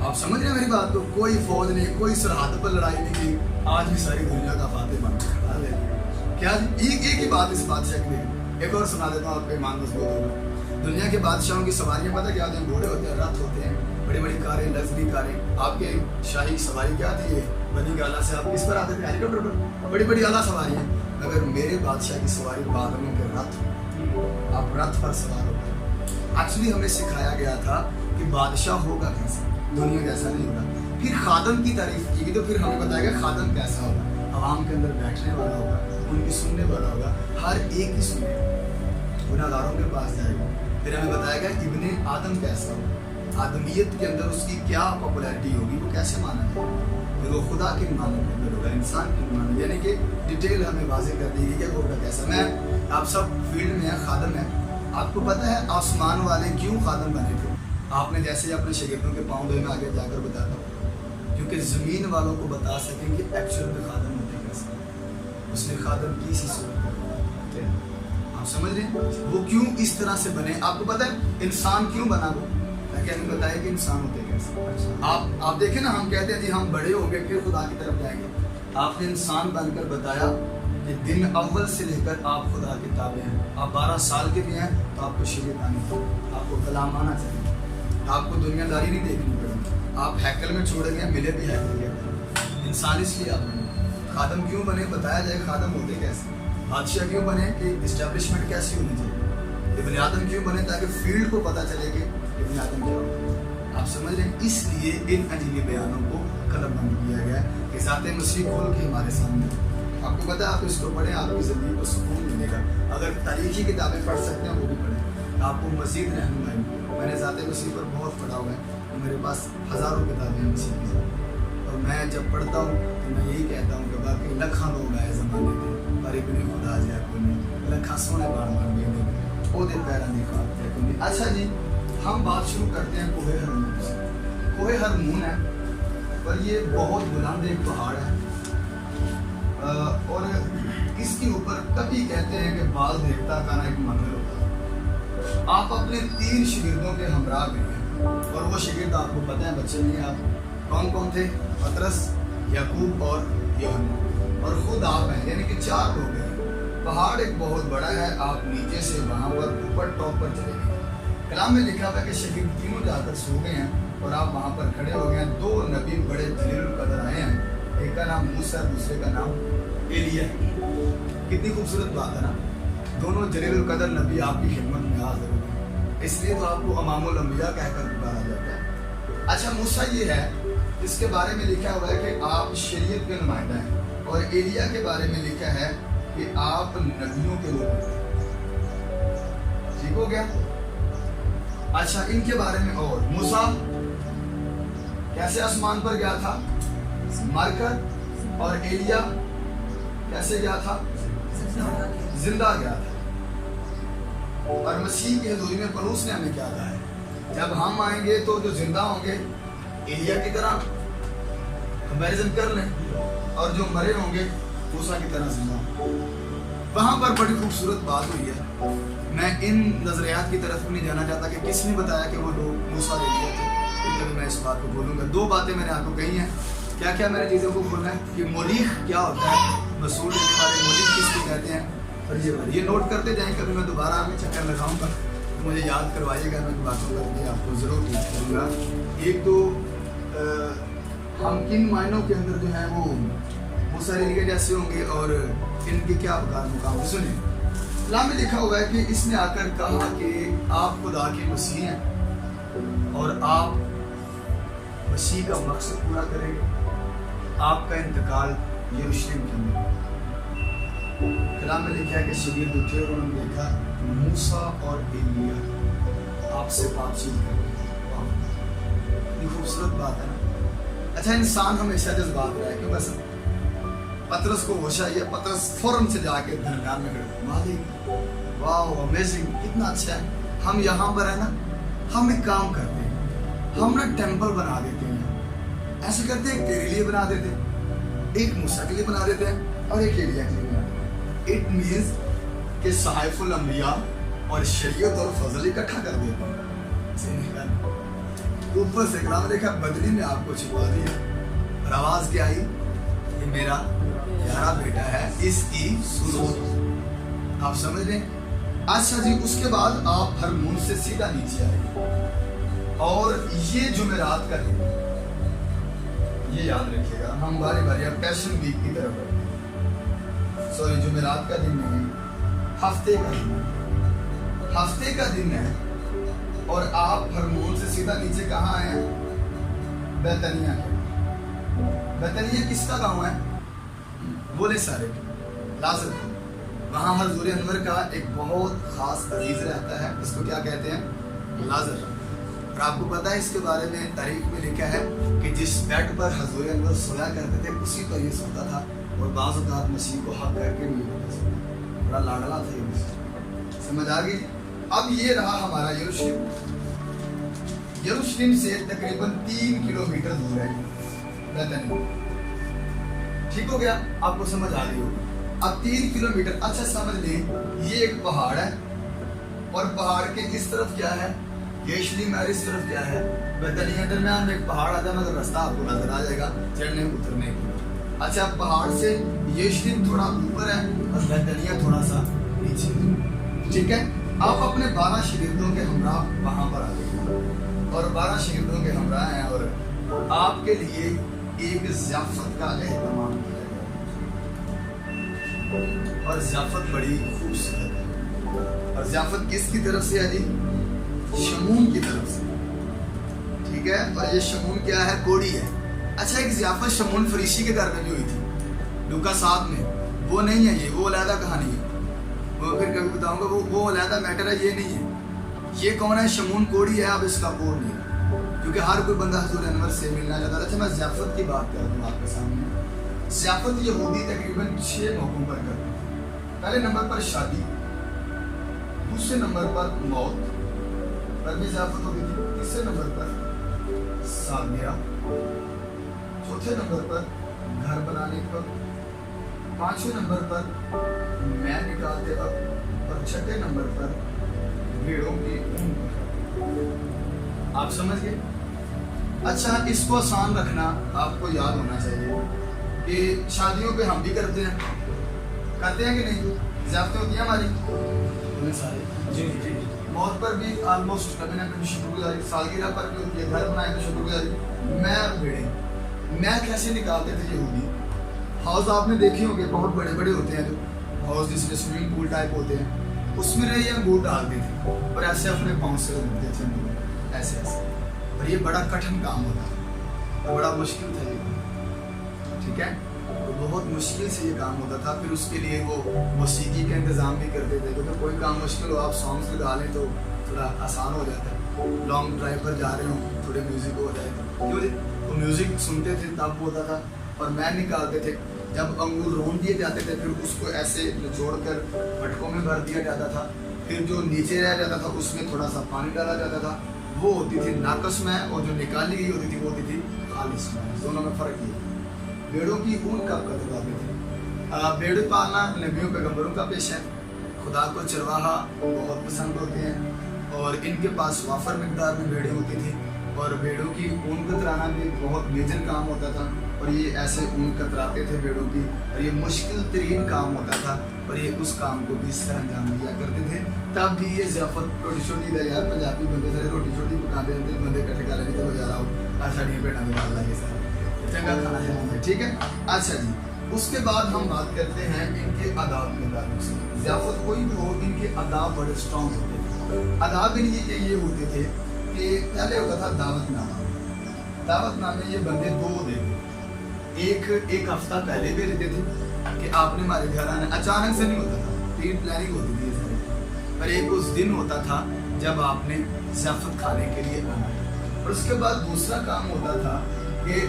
आप समझ रहे हैं मेरी बात को? कोई फौज नहीं, कोई सरहद पर लड़ाई नहीं की, आज भी सारी दुनिया का फातिह बन खड़ा है। क्या एक ही बात इस बादशाह की है, एक और सुना देता हूँ आपको ईमान मजबूत होगा। दुनिया के बादशाहों की सवारियाँ पता क्या होती हैं? घोड़े होते हैं, रथ होते हैं, बड़ी बड़ी कारें, लग्जरी कारें। आपके शाही सवारी क्या थी? ये बनी गाला से आप किस पर आते थे? हेलीकॉप्टर पर, बड़ी बड़ी आला सवारी है। अगर मेरे बादशाह की सवारी बादलों के रथ, आप रथ पर सवार हो। एक्चुअली हमें सिखाया गया था कि बादशाह होगा कैसा, दुनिया जैसा नहीं होगा। फिर खादम की तारीफ की तो फिर हमें बताया गया खादम कैसा होगा, आवाम के अंदर बैठने वाला होगा, उनकी सुनने वाला होगा, हर एक की सुनेगा, गुनाहगारों के पास जाएगा। फिर हमें बताया गया इब्ने आदम कैसा होगा, आदमियत के अंदर उसकी क्या पॉपुलैरिटी होगी, वो कैसे माना जाएगा, फिर वो खुदा के नुमानों के अंदर होगा, इंसान के नुमानों, यानी कि डिटेल हमें वाज़ेह कर दी गई कि होगा कैसा। मैं आप सब फील्ड में है, खादम है, आपको पता है आसमान वाले क्यों खादम बने थे? आपने जैसे अपने शागिर्दों के पाँव धोए में आगे जाकर बताता हूँ, क्योंकि ज़मीन वालों को बता सकें कि एक्चुअल में खादम होते कैसे, उसने खादम की सी सूरत। आप समझ रहे हैं वो क्यों इस तरह से बने? आपको पता है इंसान क्यों बना वो? ताकि हमें बताया कि इंसान होते कैसे। आप देखें ना, हम कहते हैं जी हम बड़े हो गए फिर खुदा की तरफ जाएंगे। आपने इंसान बनकर बताया कि दिन अव्वल से लेकर आप खुदा के ताबे हैं। आप 12 साल के भी हैं तो आपको शरीयत आनी चाहिए, आपको कलाम आना चाहिए, आपको दुनियादारी नहीं देखनी पड़ेगी। आप हैकल में छोड़े गए, मिले भी हैकल के इंसान, इसलिए आप बने। खादम क्यों बने? बताया जाए खादम होते कैसे। बादशाह क्यों बने? कि इस्टेब्लिशमेंट कैसी होनी चाहिए। इब्ने आदम क्यों बने? ताकि फील्ड को पता चले कि इब्ने आदम क्या होगा। आप समझ रहे हैं? इसलिए इन अजीब बयानों को कलमबंद किया गया कि ज़ात मसीह खोल के हमारे सामने। आपको पता है आप इसको पढ़ें, आपकी ज़िंदगी को सुकून मिलेगा। अगर तारीखी किताबें पढ़ सकते हैं वो भी पढ़ें, आपको मज़ीद रहनुमाई। मैंने ज़ात मसीह पर बहुत पढ़ा हुआ है, तो मेरे पास हज़ारों किताबें हैं मसीह की, और मैं जब पढ़ता हूँ तो मैं यही कहता हूँ कि बाकी लखा लोग आए ज़माने में पर इब्ने खुदा जाए को नहीं, लखा सोने बार बन गए वो दे पैरा नहीं खाते को नहीं। अच्छा जी, हम बात शुरू करते हैं कोहे हरमून से। कोहे हरमून है पर ये बहुत बुलंद एक पहाड़ है, और इसके ऊपर कभी कहते हैं कि बाल देवता का ना एक मंदिर होता है। आप अपने 3 शागिर्दों के हमरा भी हैं, और वो शागिर्द आपको पता है बच्चे नहीं, आप कौन कौन थे? पतरस, याकूब और यूहन्ना, और खुद आप हैं, यानी कि 4 लोग हैं। पहाड़ एक बहुत बड़ा है, आप नीचे से वहाँ पर ऊपर टॉप पर चले गए। कलाम में लिखा हुआ है कि शहीद तीनों जाकर सो गए हैं और आप वहाँ पर खड़े हो गए हैं। दो नबी बड़े जलीलुल कदर आए हैं, एक का नाम मूसा है, दूसरे का नाम एलिया है। कितनी खूबसूरत बात है ना, दोनों जलीलुल कदर नबी आपकी खिदमत में हाजिर हो गए, इसलिए तो आपको इमामुल अंबिया कहकर पुकारा जाता है। अच्छा, मूसा ये है जिसके बारे में लिखा हुआ है कि आप शरीयत के नुमाइंदा हैं, और एलिया के बारे में लिखा है कि आप नबियों के लोग हैं। ठीक हो गया। अच्छा, इनके बारे में और मूसा कैसे आसमान पर गया था मरकर, और एलिया कैसे गया था जिंदा गया था। और मसीह की हजूरी में परूस ने हमें क्या कहा है, जब हम आएंगे तो जो जिंदा होंगे एलिया की तरह कंपैरिजन कर लें, और जो मरे होंगे मूसा की तरह जिंदा होंगे। वहां पर बड़ी खूबसूरत बात हुई है। मैं इन नजरियात की तरफ नहीं जाना चाहता कि किसने बताया कि वो लोग मूसा ले लिए थे, लेकिन मैं इस बात को बोलूँगा। दो बातें मैंने आपको कही हैं। क्या क्या मैंने चीज़ों को बोलना है कि मौलिक क्या होता है, मसूल लेने वाले मौलिक किसको कहते हैं, और ये नोट करते जाएँ। कभी मैं दोबारा आगे चक्कर लगाऊंगा तो मुझे याद करवाइएगा, मैं बातों करके आपको ज़रूर टीच करूँगा। एक तो हम किन मायनों के अंदर जो है वो मूसा एलिया जैसे होंगे, और इनके क्या वकार मुकाम। सुनिए, कलाम में लिखा हुआ है कि इसने आकर कहा कि आप खुदा के मसीह हैं और आप मसीह का मकसद पूरा करेंगे। आपका इंतकाल यरूशलेम के अंदर। कलाम में लिखा है कि शरीर उठे और उन्होंने देखा मूसा और एलिया आपसे बातचीत कर रहे हैं। ये खूबसूरत बात है ना। अच्छा, इंसान हमेशा जज्बात रहा है, क्यों बस पतरस को होश आई है, पतरस फौरन से जाके दरगाह में खड़े, मालिक वाह अमेजिंग, कितना अच्छा है, हम यहाँ पर है ना, हम एक काम करते हैं, हम ना टेम्पल बना देते हैं। ऐसे करते हैं, एक तेरे लिए बना देते हैं, एक मूसा के लिए बना देते हैं, और एक एलिया के लिए बना देते हैं। इट मीन्स कि सहाइफुल अंबिया और शरीयत और फजल इकट्ठा कर देते हैं। ऊपर से कलाम देखा, बदली में आपको छुपा दिया, और आवाज क्या आई, ये मेरा प्यारा बेटा है, इसकी सुनो। आप समझ लें। अच्छा जी, उसके बाद आप हरमोन से सीधा नीचे आए, और ये जुमेरात का दिन, ये याद रखिएगा। हम बारी बारी अब पैशन वीक की तरफ बढ़ते। सॉरी, जुमेरात का दिन नहीं, हफ्ते का दिन, हफ्ते का दिन है, और आप हरमोन से सीधा नीचे कहाँ आए हैं, बैतनिया। बैतनिया किसका गांव है, बोले सारे लाजर। वहाँ हजूर अनवर का एक बहुत खास अजीज रहता है, इसको क्या कहते हैं, लाजर। और आपको पता है इसके बारे में तारीख में लिखा है कि जिस बेड पर हजूर अनवर सोया करते थे उसी पर ये सोता था, और बाज़ औक़ात मसीह को हक करके भी सोता। बड़ा लाडला था ये मसीह। समझ आ गई। अब ये रहा हमारा यरूशलेम। यरूशलेम से तकरीबन 3 किलोमीटर दूर है बैतनिया। ठीक हो गया, आपको समझ आ रही होगी। अब 3 किलोमीटर, अच्छा समझ लें, ये एक पहाड़ है, और पहाड़ के इस तरफ क्या है, यरूशलेम, और इस तरफ क्या है, बैतनिया। दरमियान में एक पहाड़ आता है, मगर रास्ता आपको नजर आ जाएगा चढ़ने उतरने को। अच्छा, पहाड़ से यरूशलेम थोड़ा ऊपर है, और बैतनिया थोड़ा सा नीचे। ठीक है, आप अपने 12 शागिर्दों के हमरा वहां पर आ गए, और 12 शागिर्दों के हमरा हैं, और आपके लिए एक ज़ियाफत का एहतमाम किया गया, और ज़ियाफत बड़ी खूबसूरत है। और ज़ियाफत किसकी तरफ से है जी, शमून की तरफ से। ठीक है, और ये शमून क्या है, कोड़ी है। अच्छा, एक ज़ियाफत शमून फरीसी के घर में भी हुई थी, लूका 7 में। वो नहीं है, ये वो अलहदा कहानी है, वो फिर कभी बताऊंगा। वो अलहदा मैटर है, ये नहीं है। ये कौन है, शमून कोड़ी है। अब इसका बोर्ड नहीं, क्योंकि हर कोई बंदा हजूर अनवर से मिलना चाहता था। अच्छा, मैं ज़ियाफत की बात कर दूँ आपके सामने। ज़ियाफत यहूदी तकरीबन 6 मौकों पर करते हैं। पहले नंबर पर शादी, दूसरे नंबर पर मौत पर भी ज़ियाफत होती थी, तीसरे नंबर पर सालगिरह, चौथे नंबर पर घर बनाने पर, 5वें नंबर पर मैं निकालते वक्त, और 6ठे नंबर पर भेड़ों की ऊन पर। आप समझ गए। अच्छा, इसको आसान रखना आपको याद होना चाहिए कि शादियों पे हम भी करते हैं कि नहीं, ज़ियाफतें होती हैं हमारी सारे। जी जी, موت پر بھی آلموسٹ کبھی نہ کبھی شکر گزاری، سالگرہ پر بھی ہوتی ہے، گھر بنائے تو شکر گزاری۔ میں اور بھیڑیں، میں کیسے نکالتے تھے یہودی؟ ہاؤس آپ نے دیکھے ہوں گے، بہت بڑے بڑے ہوتے ہیں جو ہاؤس جس میں سوئمنگ پول ٹائپ ہوتے ہیں، اس میں رہے انگور ڈالتے تھے اور ایسے اپنے پاؤں سے رکھتے تھے انگور، ایسے ایسے، اور یہ بڑا کٹھن کام ہوتا تھا، بڑا مشکل تھا یہ، ٹھیک ہے، بہت مشکل سے یہ کام ہوتا تھا۔ پھر اس کے لیے وہ موسیقی کا انتظام بھی کرتے تھے، کیونکہ کوئی کام مشکل ہو آپ سانگس لگا لیں تو تھوڑا آسان ہو جاتا ہے، لانگ ڈرائیو پر جا رہے ہوں تھوڑے میوزک ہو جائے کیوں وہ میوزک سنتے تھے تب ہوتا تھا۔ اور میں نکالتے تھے جب انگور رون دیے جاتے تھے، پھر اس کو ایسے نچوڑ کر مٹکوں میں بھر دیا جاتا تھا، پھر جو نیچے رہ جاتا تھا اس میں تھوڑا سا پانی ڈالا جاتا تھا، وہ ہوتی تھی ناقص میں، اور جو نکالی گئی ہوتی تھی وہ ہوتی تھی خالص میں، دونوں میں فرق یہ ہے۔ بیڑوں کی اون کب کتراتے تھے؟ بیڑے پالنا نبیوں پیغمبروں کا پیشہ ہے، خدا کو چرواہا بہت پسند ہوتے ہیں، اور ان کے پاس وافر مقدار میں بیڑیں ہوتی تھیں، اور بیڑوں کی اون کترانا بھی بہت میجر کام ہوتا تھا، اور یہ ایسے اون کتراتے تھے بیڑوں کی، اور یہ مشکل ترین کام ہوتا تھا، اور یہ اس کام کو بھی اس طرح انجام دیا کرتے تھے۔ تب بھی یہ ضیافت روٹی چھوٹی تھا یار، پنجابی بندے سارے روٹی چھوٹی پکاتے ہیں، بندے کٹھے کالے نہیں تو جا رہا ہو ساڑیاں پیڑا میں ڈال لگے سارے چنگا کھانا ہے، ٹھیک ہے۔ اچھا جی، اس کے بعد ہم بات کرتے ہیں ان کے آداب کے تعلق سے۔ ضیافت کوئی بھی ہو، ان کے آداب بڑے اسٹرانگ ہوتے ہیں۔ آداب ان کے یہ ہوتے تھے کہ پہلے ہوتا تھا دعوت نامہ، دعوت نامے یہ بندے دو دیتے، ایک ہفتہ پہلے بھی دیتے تھے کہ آپ نے ہمارے گھر آنا، اچانک سے نہیں ہوتا تھا، پری پلاننگ ہوتی تھی سارے، اور ایک اس دن ہوتا تھا جب آپ نے ضیافت کھانے کے لیے آنا ہے۔ اور اس کے بعد دوسرا کام ہوتا تھا کہ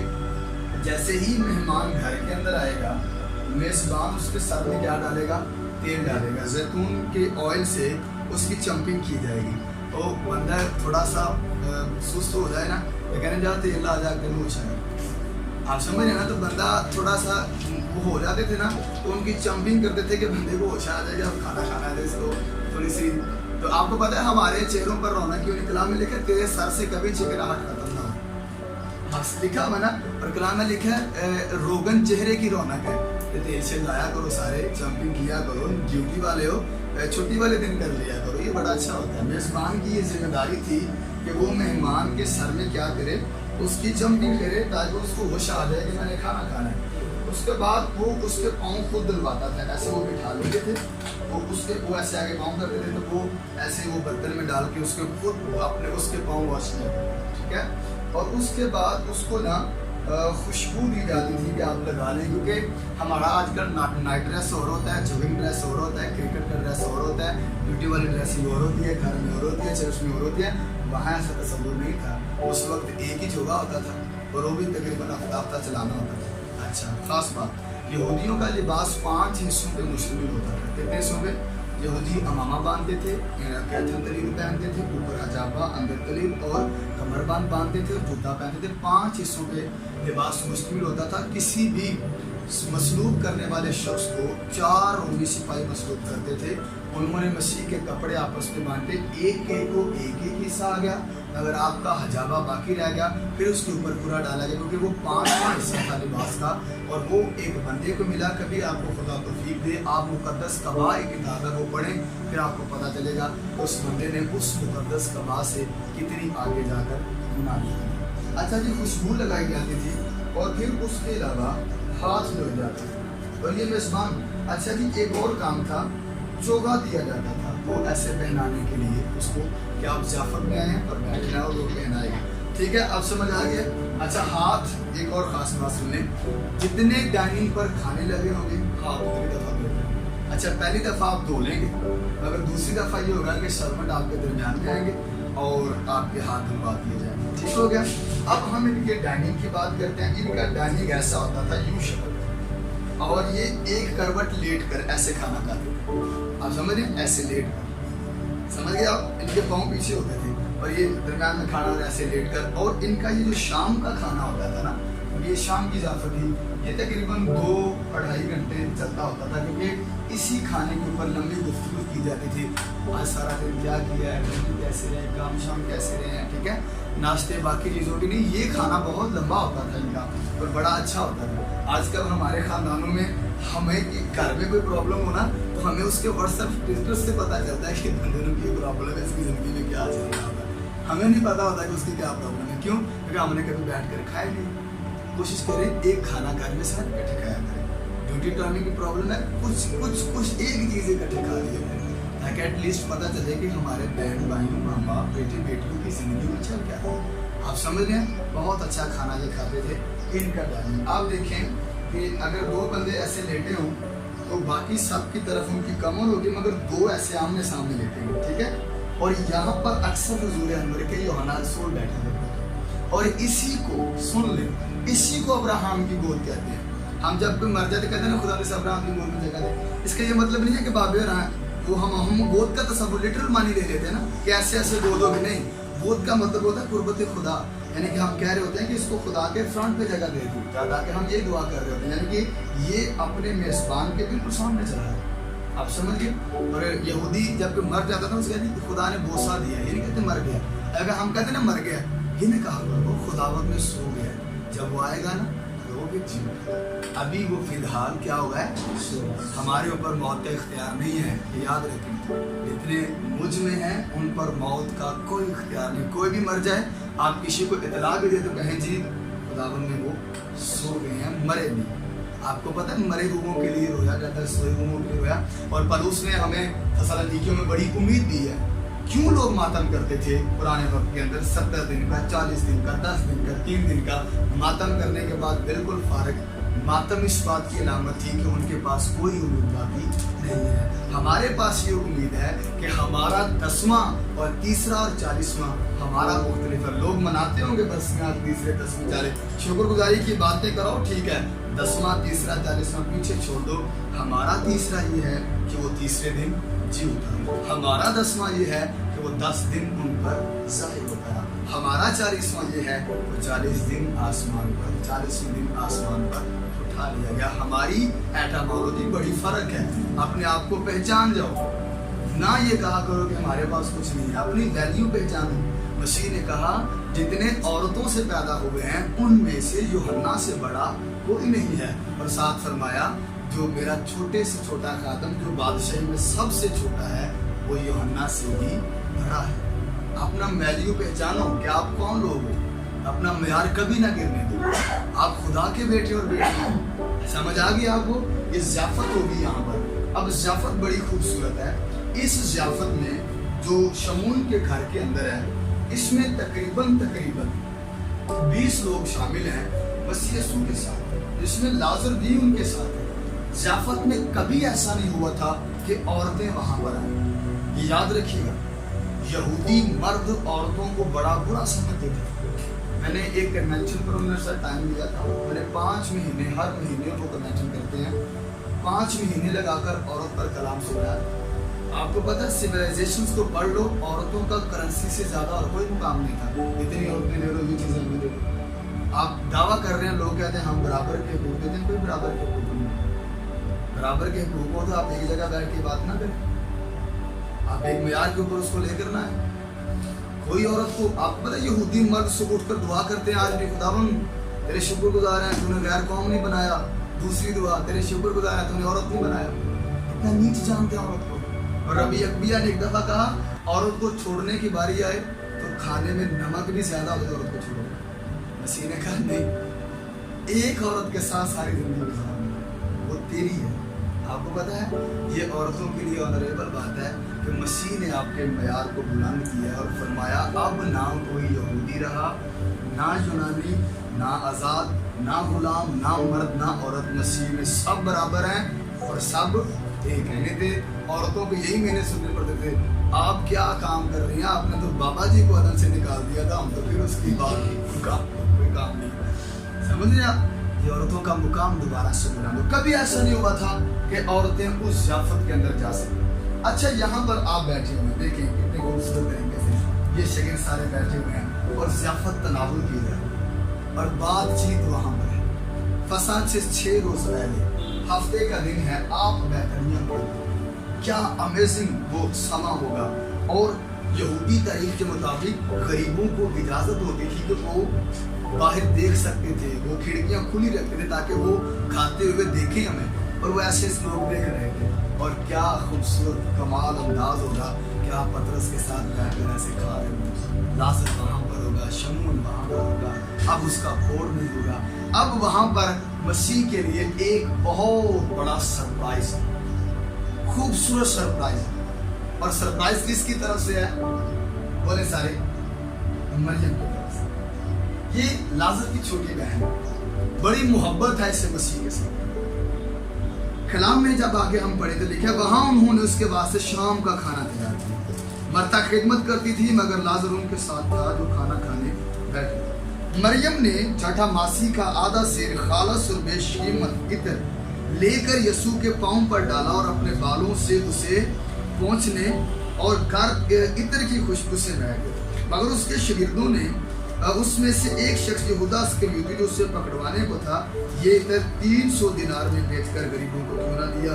جیسے ہی مہمان گھر کے اندر آئے گا، میزبان اس کے سر میں کیا ڈالے گا؟ تیل ڈالے گا، زیتون کے آئل سے اس کی چمپنگ کی جائے گی، تو بندہ تھوڑا سا سست ہو جائے نا تو کہنے جا تیل آ جا کے نوش آئے، آپ سمجھ رہے نا، تو بندہ تھوڑا سا وہ ہو جاتے تھے نا، تو ان کی چمپنگ کرتے تھے کہ بندے کو ہوش آ جائے گا، کھانا کھانا ہے اس کو تھوڑی سی۔ تو آپ کو پتہ ہے ہمارے چہروں پر رونق کیوں؟ کلام میں لکھا ہے تیرے سر سے کبھی چکراہٹ ختم نہ ہو، لکھا ہوا نا، اور کلام میں لکھا ہے روغن چہرے کی رونق ہے، کہ تیل سے لایا کرو، سارے چمپنگ کیا کرو، ڈیوٹی والے ہو چھٹی والے دن کر لیا کرو، یہ بڑا اچھا ہوتا ہے۔ میزبان کی یہ ذمہ داری تھی کہ وہ مہمان کے سر میں کیا کرے؟ اس کی چمپنگ کرے، تاکہ اس کو ہوش آ جائے کہ میں نے کھانا کھانا ہے۔ اس کے بعد وہ اس کے پاؤں خود دلواتا تھا، ایسے وہ بٹھا لیتے تھے، وہ ایسے آگے پاؤں کرتے تھے، تو وہ ایسے وہ برتن میں ڈال کے اس کے خود اپنے اس کے پاؤں واش کرتے تھے، ٹھیک ہے۔ اور اس کے بعد اس کو نا خوشبو دی جاتی تھی کہ آپ لگا لیں، کیونکہ ہمارا آج کل نائٹ ڈریس اور ہوتا ہے، جوگنگ ڈریس اور ہوتا ہے، کرکٹ کا ڈریس اور ہوتا ہے، ڈیوٹی والی ڈریسنگ اور ہوتی ہے، گھر میں اور ہوتی ہے، چرچ میں اور ہوتی ہے، وہاں ایسا تصور نہیں تھا، اس وقت ایک ہی جوگا ہوتا تھا اور وہ بھی تقریباً ہفتہ چلانا ہوتا تھا۔ اچھا، خاص بات، یہودیوں کا لباس 5 حصوں پہ مشتمل ہوتا تھا۔ کتنے حصوں پہ؟ یہودی امامہ باندھتے تھے، کیتھن تلیل پہنتے تھے، اوپر حجابہ، اندر تلیل، اور کمر بند باندھتے تھے، اور جوتا پہنتے تھے۔ 5 حصوں پہ لباس مشتمل ہوتا تھا۔ کسی بھی مسلوب کرنے والے شخص کو 4 رومی سپاہی مسلوب کرتے تھے، انہوں نے مسیح کے کپڑے آپس میں بانٹے، ایک کو ایک حصہ آ گیا، اگر آپ کا حجابہ باقی رہ گیا پھر اس کے اوپر پورا ڈالا گیا، کیونکہ وہ 5 حصہ تھا لباس کا، اور وہ ایک بندے کو ملا۔ کبھی آپ کو خدا توفیق دے، آپ مقدس قباء کتاب ہے وہ پڑھیں، پھر آپ کو پتہ چلے گا اس بندے نے اس مقدس قباء سے کتنی آگے جا کر گناہ کیا۔ اچھا جی، خوشبو لگائی جاتی تھی، اور پھر اس کے علاوہ ہاتھ دھوئے جاتے تھے، اور یہ میزبان۔ اچھا جی، ایک اور کام تھا، چوگا دیا جاتا تھا، وہ ایسے پہنانے کے لیے اس کو کہ آپ ضیافت میں آئے ہیں اور بیٹھنا ہے اور وہ پہنائے گا، ٹھیک ہے، اب سمجھ آ گیا۔ اچھا، ہاتھ، ایک اور خاص بات سن لیں، جتنے ڈائننگ پر کھانے لگے ہوں گے ہاتھ اتنی دفعہ دھوئے۔ اچھا، پہلی دفعہ آپ دھو لیں گے، مگر دوسری دفعہ یہ ہوگا کہ سرونٹ آپ کے درمیان میں آئیں گے اور آپ کے ہاتھ دھلوا دیے جائیں گے، ٹھیک ہو گیا۔ اب ہم ان کے ڈائننگ کی بات کرتے ہیں۔ ان کا ڈائننگ ایسا ہوتا تھا، یوں شکل، اور یہ ایک کروٹ لیٹ کر ایسے کھانا کھاتے تھے، آپ سمجھ رہے ہیں، ایسے لیٹ کر، سمجھ گئے آپ، ان کے پاؤں پیچھے ہوتے تھے اور یہ درمیان میں کھانا، اور ایسے لیٹ کر۔ اور ان کا یہ جو شام کا کھانا ہوتا تھا نا، یہ شام کی ضیافت تھی، یہ تقریباً 2-2.5 گھنٹے چلتا ہوتا تھا، کیونکہ اسی کھانے کے اوپر لمبی گفتگو کی جاتی تھی، آج سارا دن کیا کیا ہے، کیسے رہے، کام شام کیسے رہے ہیں، ٹھیک ہے، ناشتے باقی چیزوں کی نہیں، یہ کھانا بہت لمبا ہوتا تھا ان کا اور بڑا اچھا ہوتا تھا۔ آج کل ہمارے خاندانوں میں ہمیں گھر میں کوئی پرابلم ہونا تو ہمیں اس کے واٹس ایپ ٹویٹر سے پتہ چلتا ہے کہ بندوں کی پرابلم ہے، اس کی زندگی میں کیا چل رہا ہوگا. ہمیں نہیں پتا ہوتا کہ اس کی کیا پرابلم ہے. کیوں؟ کیونکہ ہم نے کبھی بیٹھ کر کھایا نہیں. کوشش کریں ایک کھانا گھر میں ساتھ اکٹھے کھایا کریں. ڈیوٹی ٹائمنگ کی پرابلم ہے، کچھ ایک چیز اکٹھے کھا لیے تاکہ ایٹ لیسٹ پتہ چلے کہ ہمارے بہن بھائیوں ماں باپ بیٹے بیٹیوں کی زندگی میں چل کیا ہے. آپ سمجھ رہے ہیں؟ بہت اچھا کھانا یہ کھاتے تھے. ان کا ٹائمنگ آپ دیکھیں کہ اگر 2 بندے ایسے لیٹے ہوں تو باقی سب کی طرف ان کی کمر ہوگی، مگر 2 ایسے آمنے سامنے لیٹے ہیں. ٹھیک ہے. اور یہاں پر اکثر حضور انور کے یوحنا رسول بیٹھے ہوتے ہیں اور اسی کو سن لیں، اسی کو ابراہیم کی گود کہتے ہیں. ہم جب کوئی مر جاتے کہتے ہیں نا خدا نے ابراہیم کی گود میں جگہ دے. اس کا یہ مطلب نہیں ہے کہ بابے رہا وہ ہم گود کا تصور لٹرل مانی لے لیتے ہیں نا کہ ایسے ایسے گود ہوگی. نہیں، گود کا مطلب ہوتا ہے قربت خدا، یعنی کہ ہم کہہ رہے ہوتے ہیں کہ اس کو خدا کے فرنٹ پہ جگہ دے دوں تاکہ ہم یہ دعا کر رہے ہوتے ہیں، یعنی کہ یہ اپنے میزبان کے بالکل سامنے چلا ہے. آپ سمجھ گئے؟ اور یہودی جب کوئی مر جاتا تھا اس کے خدا نے بوسا دیا، یہ نہیں کہتے مر گیا. اگر ہم کہتے ہیں نا مر گیا، یہ نہیں کہا وہ خداوند میں سو گیا. جب وہ آئے گا نا وہ بھی جی، ابھی وہ فی الحال کیا ہوگا ہے سو. ہمارے اوپر موت کا اختیار نہیں ہے، یاد رکھیں. جتنے مجھ میں ہیں ان پر موت کا کوئی اختیار نہیں. کوئی بھی مر جائے آپ کسی کو اطلاع بھی دے تو کہیں جی خداوند میں وہ سو گئے ہیں، مرے نہیں. آپ کو پتہ ہے مرے روحوں کے لیے رویا جاتا ہے، سوئے روحوں کے لیے رویا. اور پلوس نے ہمیں تسالونیکیوں میں بڑی امید دی ہے. کیوں لوگ ماتم کرتے تھے پرانے وقت کے اندر؟ 70 دن کا، 40 دن کا، 10 دن کا، 3 دن کا ماتم کرنے کے بعد بالکل فارغ. ماتم اس بات کی علامت تھی کہ ان کے پاس کوئی امید باقی نہیں ہے. ہمارے پاس یہ امید ہے کہ ہمارا 10واں اور تیسرا اور 40واں ہمارا مختلف ہے. لوگ مناتے ہوں گے برسیاں، تیسرے 10ویں 40، شکر گزاری کی باتیں کرو، ٹھیک ہے. 10واں، تیسرا، 40واں پیچھے چھوڑ دو. ہمارا تیسرا یہ ہے کہ وہ تیسرے دن جی اٹھا. ہمارا 10واں یہ ہے کہ وہ 10 دن ان پر ظاہر ہوتا ہے. ہمارا 40واں یہ ہے وہ 40 دن آسمان پر، 40ویں دن آسمان پر اٹھا لیا گیا. ہماری ایٹامولوجی بڑی فرق ہے. اپنے آپ کو پہچان جاؤ، نہ یہ کہا کرو کہ ہمارے پاس کچھ نہیں ہے. اپنی ویلیو پہچانو. مسیح نے کہا جتنے عورتوں سے پیدا ہوئے ہیں ان میں سے یوحنا سے بڑا کوئی نہیں ہے. اور ساتھ فرمایا جو میرا چھوٹے سے چھوٹا خادم جو بادشاہی میں سب سے چھوٹا ہے وہ یوحنا سے بھی بڑا ہے. اپنا ویلیو پہچانو کہ آپ کون لوگ ہو. اپنا معیار کبھی نہ گرنے دو. آپ خدا کے بیٹے اور بیٹی ہیں. سمجھ آ گئی آپ کو؟ یہ ضیافت ہوگی یہاں پر. اب ضیافت بڑی خوبصورت ہے. اس ضیافت میں جو شمون کے گھر کے اندر ہے اس میں تقریباً 20 لوگ شامل ہیں مسیح یسوع کے ساتھ، جس میں لازر بھی ان کے ساتھ ہے. ضیافت میں کبھی ایسا نہیں ہوا تھا کہ عورتیں وہاں پر آئیں. یہ یاد رکھیے گا، یہودی مرد عورتوں کو بڑا برا سمجھتے تھے. میں نے ایک کنونشن پر انہوں نے سر ٹائم لیا تھا. میں نے 5 مہینے، ہر مہینے وہ کنونشن کرتے ہیں، 5 مہینے لگا کر عورت پر کلام سنایا. آپ کو پتہ ہے سویلائزیشنز کو پڑھ لو، عورتوں کا کرنسی سے زیادہ اور کوئی مقام نہیں تھا. اتنی عورتیں لے لو، یہ چیزیں بھی لے لو. آپ دعویٰ کر رہے ہیں، لوگ کہتے ہیں ہم برابر کے حقوق دیتے ہیں. کوئی برابر کے حقوق نہیں. برابر کے حقوق ہو تو آپ ایک جگہ بیٹھ کے بات نہ کریں. آپ ایک معیار کے اوپر اس کو لے کرنا ہے. کوئی عورت کو آپ کو پتہ ہے یہودی مرد صبح اٹھ کر دعا کرتے ہیں آج بھی خداوند تیرے شکر گزار ہیں تو نے غیر قوم نہیں بنایا. دوسری دعا تیرے شکر گزار ہیں تو نے عورت نہیں بنایا. اتنا نیچ جانتے ہیں عورت کو. اور ربی اکبیہ نے ایک دفعہ کہا عورت کو چھوڑنے کی باری آئے تو کھانے میں نمک بھی زیادہ ہو تو عورت کو چھوڑو. مسیح نے کہا نہیں، ایک عورت کے ساتھ ساری زندگی گزارنا وہ تیری ہے. آپ کو پتہ ہے یہ عورتوں کے لیے آنریبل بات ہے کہ مسیح نے آپ کے معیار کو بلند کیا ہے اور فرمایا اب نہ کوئی یہودی رہا، نہ یونانی، نہ آزاد، نہ غلام، نہ مرد، نہ عورت. مسیح میں سب برابر ہیں اور سب ایک ہیں. تھے عورتوں کو یہی میں نے سننے پڑتے تھے، آپ کیا کام کر رہی ہیں، آپ نے تو بابا جی کو عدل سے نکال دیا تھا، ہم تو پھر اس کی بات کی کوئی کام نہیں. سمجھ رہے آپ؟ یہ عورتوں کا مقام دوبارہ سے بنا. کبھی ایسا نہیں ہوا تھا کہ عورتیں اس ضیافت کے اندر جا سکیں. اچھا یہاں پر آپ بیٹھے ہوئے دیکھیں کتنے خوبصورت طریقے سے یہ شگن سارے بیٹھے ہوئے ہیں اور ضیافت تناول کی جائے اور بات چیت وہاں پر ہے. فساد سے 6 روز پہلے ہفتے کا دن ہے، آپ بہترین پڑھیں. کیا امیزنگ وہ سما ہوگا. اور یہودی تاریخ کے مطابق غریبوں کو اجازت ہوتی تھی کہ وہ बाहर देख सकते थे, वो खिड़कियां खुली रखते थे ताकि वो खाते हुए देखें हमें, और वो ऐसे लोग देख रहे थे। और क्या खूबसूरत कमाल अंदाज होगा कि आप पतरस के साथ बैठकर ऐसे खा रहे हो, लाजर वहाँ पर होगा, शमून वहाँ पर होगा, अब उसका फोड़ नहीं होगा। अब वहाँ पर मसीह के लिए एक बहुत बड़ा सरप्राइज, खूबसूरत सरप्राइज। और सरप्राइज किसकी तरफ से है? बोले सारे, मरियम की तरफ से। ये लाजर की छोटी बहन, बड़ी मोहब्बत है इससे मसीह के साथ। कलाम में जब आगे हम पढ़े तो लिखा, वहां उन्होंने उसके वास्ते शाम का खाना तैयार किया। मरता खिदमत करती थी मगर लाजर उनके साथ था जो खाना खाने बैठे। मरियम ने जटा मासी का आधा सेर खालस और बेशकीमत इत्र लेकर यीशु के पांव पर डाला और अपने बालों से उसे पहुंचने और घर इत्र की खुशबू से बह गए। मगर उसके शागिर्दों ने उसमें से एक शख्स यहूदा इस्करियोती जो उसे पकड़वाने को था, ये इत्र 300 दिनार में बेचकर गरीबों को क्यों ना दिया।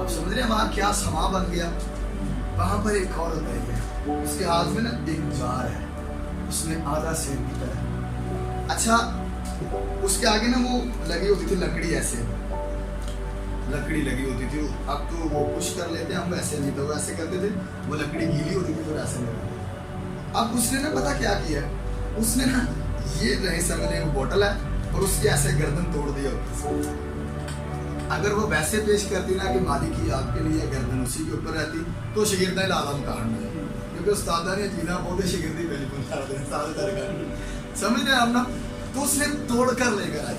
आप समझ रहे हैं वहां क्या समा बन गया। वहां पर एक औरत आई है, उसके हाथ में ना एक जार है, उसमें आधा सेर की तरह। अच्छा, उसके आगे ना वो लगी होती थी लकड़ी, ऐसे लकड़ी लगी होती थी। अब तो वो पुश कर लेते हैं, हम ऐसे नहीं तो वैसे करते थे, वो लकड़ी गीली होती थी तो ऐसे नहीं। अब उसने ना पता क्या किया, उसने ना ये नहीं समझने एक बोतल है और उसकी ऐसे गर्दन तोड़ दिया। अगर वो वैसे पेश करती ना कि मालिक की आपके लिए गर्दन उसी के ऊपर रहती तो शागिर्दा लालम काटना, क्योंकि उस्तादा ने जीना बहुत शागिर्दी पहली समझ रहे हम ना। तो उसने तोड़ कर लेकर आई,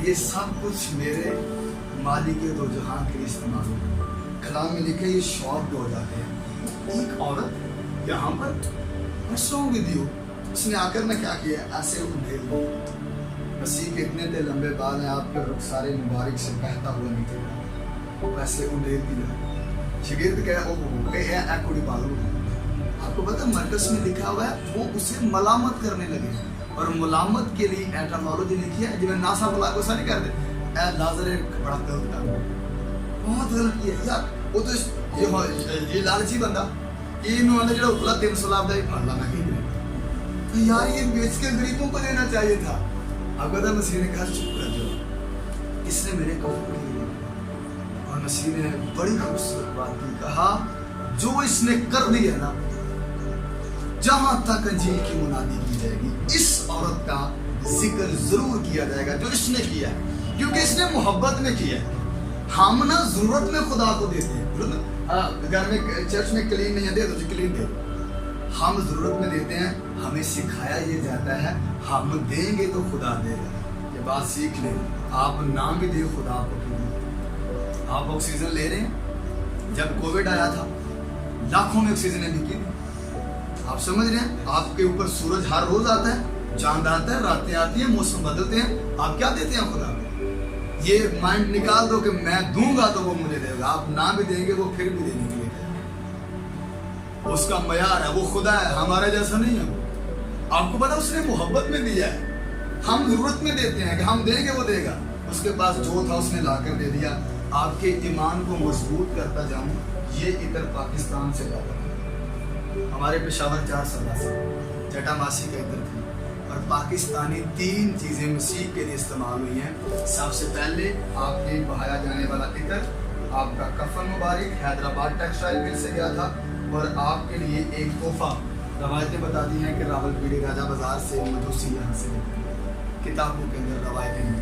ये सब कुछ मेरे मालिक के दो जहां के इस्तेमाल हो। कलाम में लिखे ये शौक हो जाते हैं। एक औरत यहाँ पर उसने आकर ना क्या किया, ऐसे उंडेल दिया। मसीह के इतने थे लंबे बाल हैं, आपके रुखसारे मुबारक से बहता हुआ निकला, वैसे उंडेल दिया। शागिर्द कहे ओ है कुड़ी बालू। आपको पता मरकस में लिखा हुआ है, वो उसे मलामत करने लगे, और मलामत के लिए एटमोलॉजी लिखी है जिन्हें नासा बुला को सारी कर दे। लाजर बड़ा गलत काम, बहुत गलत किया यार। वो तो ये लालची बंदा, इन्होंने जो उतला 300 लाख फल लाना ही तो यार ये बेच के गरीबों को देना चाहिए था। अगर मसीह ने कहा चुप कर जाओ, इसने मेरे कफन किए। और मसीह ने बड़ी खूबसूरत बात की, कहा जो इसने कर दिया ना, जहां तक अंजील की मुनादी की जाएगी, इस औरत का जिक्र जरूर किया जाएगा जो इसने किया, क्योंकि इसने मोहब्बत में किया। हम ना जरूरत में खुदा को देते हैं, घर में चर्च में क्लीन नहीं दे तो क्लीन दे, हम जरूरत में देते हैं। हमें सिखाया ये जाता है हम देंगे तो खुदा देगा। ये बात सीख लें, आप ना भी दे खुदा आपको क्यों देगा। आप ऑक्सीजन ले रहे हैं, जब कोविड आया था लाखों में ऑक्सीजन बिकी थी। आप समझ रहे हैं, आपके ऊपर सूरज हर रोज आता है, चांद आता है, रातें आती हैं, मौसम बदलते हैं, आप क्या देते हैं खुदा को। ये माइंड निकाल दो कि मैं दूंगा तो वो मुझे देगा, आप ना भी देंगे वो फिर भी देने के लिए देगा। उसका मयार है, वो खुदा है, हमारे जैसा नहीं है वो। आपको पता उसने मोहब्बत में दिया है, हम जरूरत में देते हैं कि हम देंगे वो देगा। उसके पास जो था उसने लाकर दे दिया। आपके ईमान को मजबूत करता जाऊं, ये इधर पाकिस्तान से लाता हमारे पेशावर 4 साल से जटा मासी का इधर थी, और पाकिस्तानी 3 चीज़ें मसीह के लिए इस्तेमाल हुई हैं। सबसे पहले आपके बहाया जाने वाला इत्र, आपका कफन मुबारक हैदराबाद टेक्सटाइल मिल से गया था, और आपके लिए एक तोहफा। रवायतें बताती हैं कि रावलपीड़ी राजा बाजार से मजूसी यहाँ से किताबों के अंदर रवायतें हैं।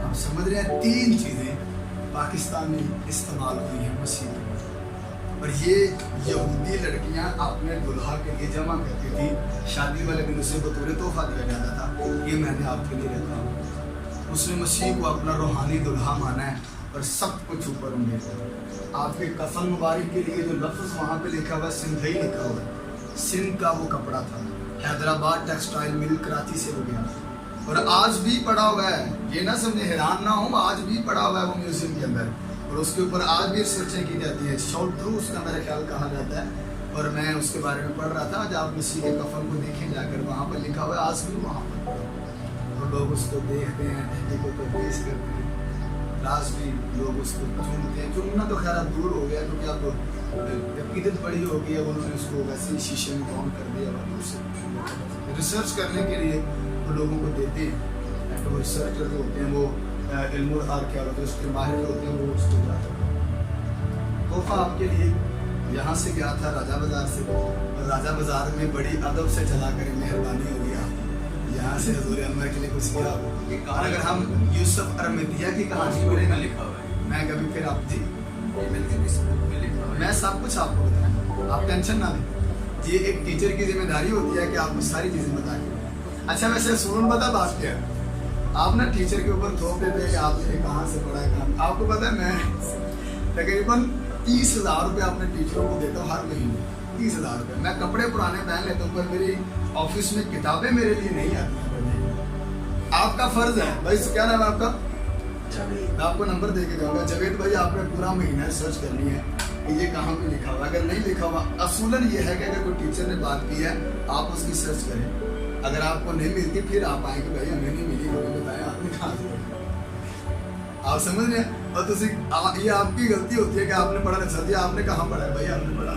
आप समझ रहे हैं, 3 चीज़ें पाकिस्तान में इस्तेमाल हुई हैं मसीह के। और ये यहूदी लड़कियां अपने दुल्हा के लिए जमा करती थी, शादी वाले दिन उसे बतौर तोहफा दिया जाता था, ये मैंने आपके लिए रखा हूँ। उसने मसीह को अपना रूहानी दुल्हा माना है और सब कुछ ऊपर उंडेला। आपके कफन मुबारक के लिए जो लफ्ज़ वहाँ पे लिखा हुआ है, सिंधई लिखा हुआ है, सिंध का वो कपड़ा था, हैदराबाद टेक्सटाइल मिल कराची से हो गया, और आज भी पड़ा हुआ है। ये ना समझे, हैरान ना हो, आज भी पड़ा हुआ है वो म्यूजियम के अंदर, और उसके ऊपर आज भी रिसर्चें की जाती है। शॉर्ट थ्रू उसका मेरा ख्याल कहा जाता है, और मैं उसके बारे में पढ़ रहा था। जब आप मसीह के कफन को देखें जाकर, वहाँ पर लिखा हुआ है, आज भी वहाँ पर, और लोग उसको देखते हैं, को पेश करते हैं। अमराज भी लोग उसको चूमते हैं। चूमना तो खैर अब दूर हो गया, क्योंकि अब अकीदत बड़ी हो गई है, उन्होंने उसको वैसे ही शीशे में काउंट कर दिया और उससे रिसर्च करने के लिए वो लोगों को देते हैं। तो वो रिसर्चर जो होते हैं वो इल्म आर्कियोलॉजिस्ट के माहिर जो होते हैं वो उसको जाते हैं। तोहफा आपके लिए यहाँ से गया था राजा बाज़ार से, और राजा बाज़ार में बड़ी अदब से चला कर मेहरबानी हो गया यहाँ से हजूर अनवर के लिए कुछ किया। और अगर हम यूसुफ अरमतिया की कहानी पढ़ेंगे, लिखा हुआ है, मैं कभी फिर आप जी मैं मैं सब कुछ आपको बताऊँ, आप टेंशन ना लें। ये एक टीचर की जिम्मेदारी होती है कि आपको सारी चीज़ें बताएं। अच्छा वैसे सुन पता बात क्या है, आप ना टीचर के ऊपर थोप देते हैं कि आपने कहाँ से पढ़ा है कहाँ। आपको पता है मैं तकरीबन 30,000 रुपये अपने टीचरों को देता हूँ हर महीने, 30,000 रुपये। मैं कपड़े पुराने पहन लेता हूँ, पर मेरी ऑफिस में किताबें मेरे लिए नहीं आती हैं पढ़ने। आपका फर्ज है भाई, क्या नाम है आपका? मैं आपको नंबर दे के जाऊँगा। जावेद भाई आपने पूरा महीना सर्च करनी है कि ये कहाँ पे लिखा हुआ। अगर नहीं लिखा हुआ, असूलन ये है कि अगर कोई टीचर ने बात की है आप उसकी सर्च करें। अगर आपको नहीं मिलती फिर आप आएंगे भाई हमें नहीं मिली, हमें बताएं आपने कहाँ से पढ़ी। आप समझ रहे हैं? और ये आपकी गलती होती है कि आपने पढ़ा नहीं। सर जी आपने कहाँ पढ़ा है? भाई आपने पढ़ा।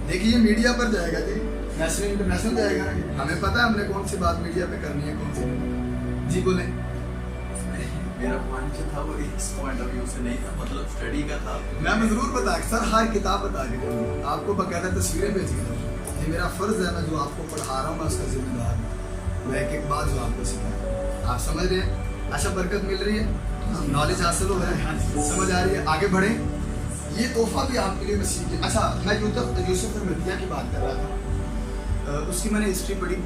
देखिए ये मीडिया पर जाएगा जी, नेशनल इंटरनेशनल जाएगा ना, हमें पता है हमने कौन सी बात मीडिया पे करनी है कौन सी नहीं। जी बोले। मेरा पॉइंट जो था वो इस पॉइंट ऑफ व्यू से नहीं था, मतलब स्टडी का था। मैं जरूर बता सर, हर किताब बता के दूँगा, आपको बकायदा तस्वीरें भेज के दूँगा। ये मेरा फर्ज है, मैं जो आपको पढ़ा रहा हूँ मैं उसका जिम्मेदार हूँ। मैं एक बात जो आपको सिखाऊँ, आप समझ रहे हैं? अच्छा बरकत मिल रही है, नॉलेज हासिल हो रहा है, समझ आ रही है, आगे बढ़े। ये तोहफा भी आपके लिए मसीह की। अच्छा मैं यूसुफ अरमतिया की बात कर रहा था, उसकी मैंने हिस्ट्री पढ़ी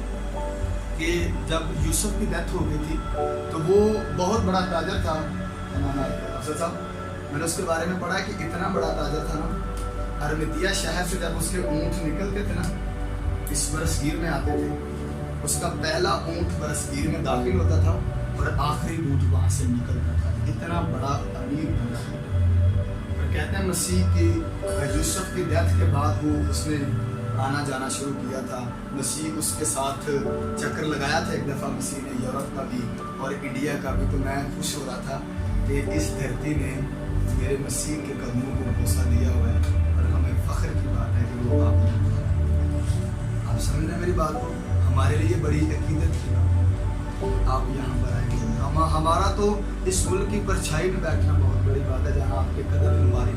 कि जब यूसुफ की डेथ हो गई थी तो वो बहुत बड़ा ताजर था अफसर साहब। मैंने उसके बारे में पढ़ा कि इतना बड़ा ताजर था ना, अरमतिया शहर से जब उसके ऊँट निकलते थे ना, इस बरसगीर में आते थे, उसका पहला ऊँट बरसगीर में दाखिल होता था और आखिरी ऊँट वहाँ से निकलता था। इतना बड़ा अमीर था। और कहते हैं मसीह की यूसुफ की डेथ के बाद वो उसने आना जाना शुरू किया था। मसीह उसके साथ चक्कर लगाया था एक दफ़ा मसीह ने, यूरोप का भी और इंडिया का भी। तो मैं खुश हो रहा था कि इस धरती ने मेरे मसीह के कदमों को भरोसा दिया हुआ है, और हमें फ़ख्र की बात है कि वो आप समझ रहे मेरी बात को। हमारे लिए बड़ी अकीदत की आप यहाँ पर आएंगे। हमारा तो इस मुल्क की परछाई में बैठना बहुत बड़ी बात है, जहाँ आपके कदम हमारी,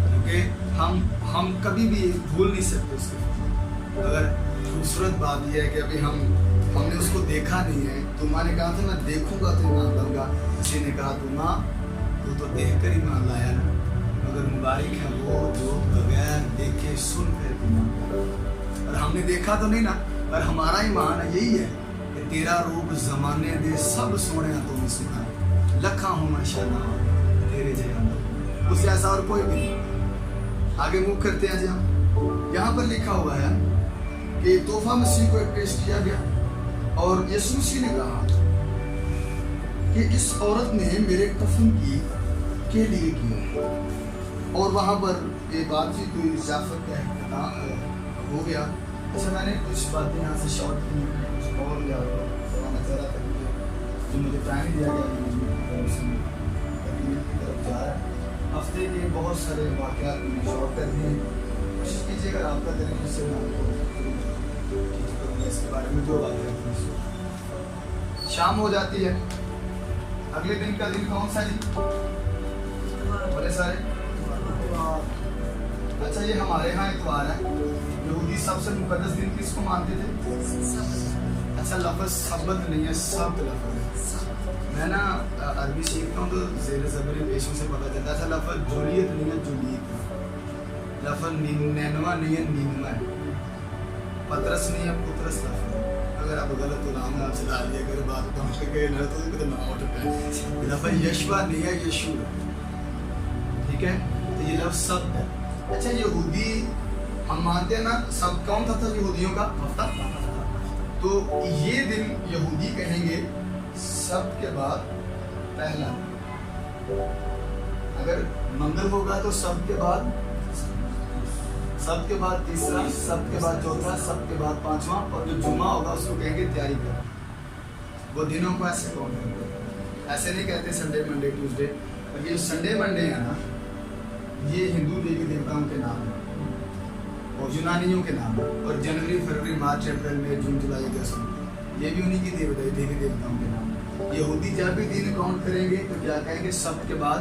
क्योंकि हम कभी भी भूल नहीं सकते उसको। अगर खूबसूरत बात यह है कि अभी हमने उसको देखा नहीं है। तो माँ ने कहा था मैं देखूंगा तो ईमान लाऊंगा। किसी ने कहा तो माँ तू तो देख कर ईमान लाया ना, मगर मुबारक है वो जो बगैर देखे सुन कर ईमान लाया। और हमने देखा तो नहीं ना, पर हमारा ईमान यही है कि तेरा रूप जमाने दे सब सोने तो भी सुना लखा हूँ मैं शाना तेरे जया, उससे ऐसा और कोई भी नहीं। आगे मूव करते हैं जी हम। यहाँ पर लिखा हुआ है कि तोहफा मसीह को पेश किया गया, और यीशु मसीह ने कहा कि इस औरत ने मेरे कफन के लिए किया। और वहाँ पर ये बातचीत हुई, जाफर का इख्तिताम हो गया। अच्छा मैंने कुछ बातें यहाँ से शॉर्ट की, कुछ और नजरा जो मुझे टाइम दिया गया की तरफ जा रहा है। हफ्ते के बहुत सारे वाक़यात मैंने शॉर्ट कर दिए। कोशिश कीजिएगा आपका तरीके से मैं आपको इसके बारे में जो बातें। शाम हो जाती है, अगले दिन का दिन कौन सा जी? बड़े सारे। अच्छा ये हमारे यहाँ इतवार है। यहूदी सबसे मुकद्दस दिन किसको मानते थे? अच्छा लफ्ज़ सबत नहीं है, सब्त लफ्ज़ है। मैं ना अरबी सीखता हूँ तो ज़ेर ज़बरी पेशों से पता चलता है। अच्छा लफ्ज़ जूलियत नहीं है, जूलियत। लफ्ज़ नैनवा नहीं है, नीनवा है। पतरस नहीं है, पुतरस लफ्ज़ है। अगर आप गलत उलाम आप चला दिया अगर बात पहुँच गए ना तो ना उठता है। लफ्ज़ यशवा नहीं है, यशू। ठीक है, तो ये लफ्ज़ सब्त है। अच्छा यहूदी हम मानते हैं ना, सब कौन था यहूदियों का हफ्ता? तो ये दिन यहूदी कहेंगे सब के बाद पहला। अगर मंगल होगा तो सब के बाद तीसरा, सब के बाद चौथा, सब के बाद पांचवा, और जो जुमा होगा उसको कहेंगे तैयारी कर। वो दिनों को ऐसे कौन करेंगे? ऐसे नहीं कहते संडे मंडे ट्यूसडे, और ये संडे मंडे है ना, ये हिंदू देवी देवताओं के नाम है और यूनानियों के नाम है, और जनवरी फरवरी मार्च अप्रैल मई जून जुलाई अगस्त ये भी उन्हीं की देवी देवताओं के नाम है। यहूदी जब भी दिन काउंट करेंगे तो क्या कहेंगे, सब के बाद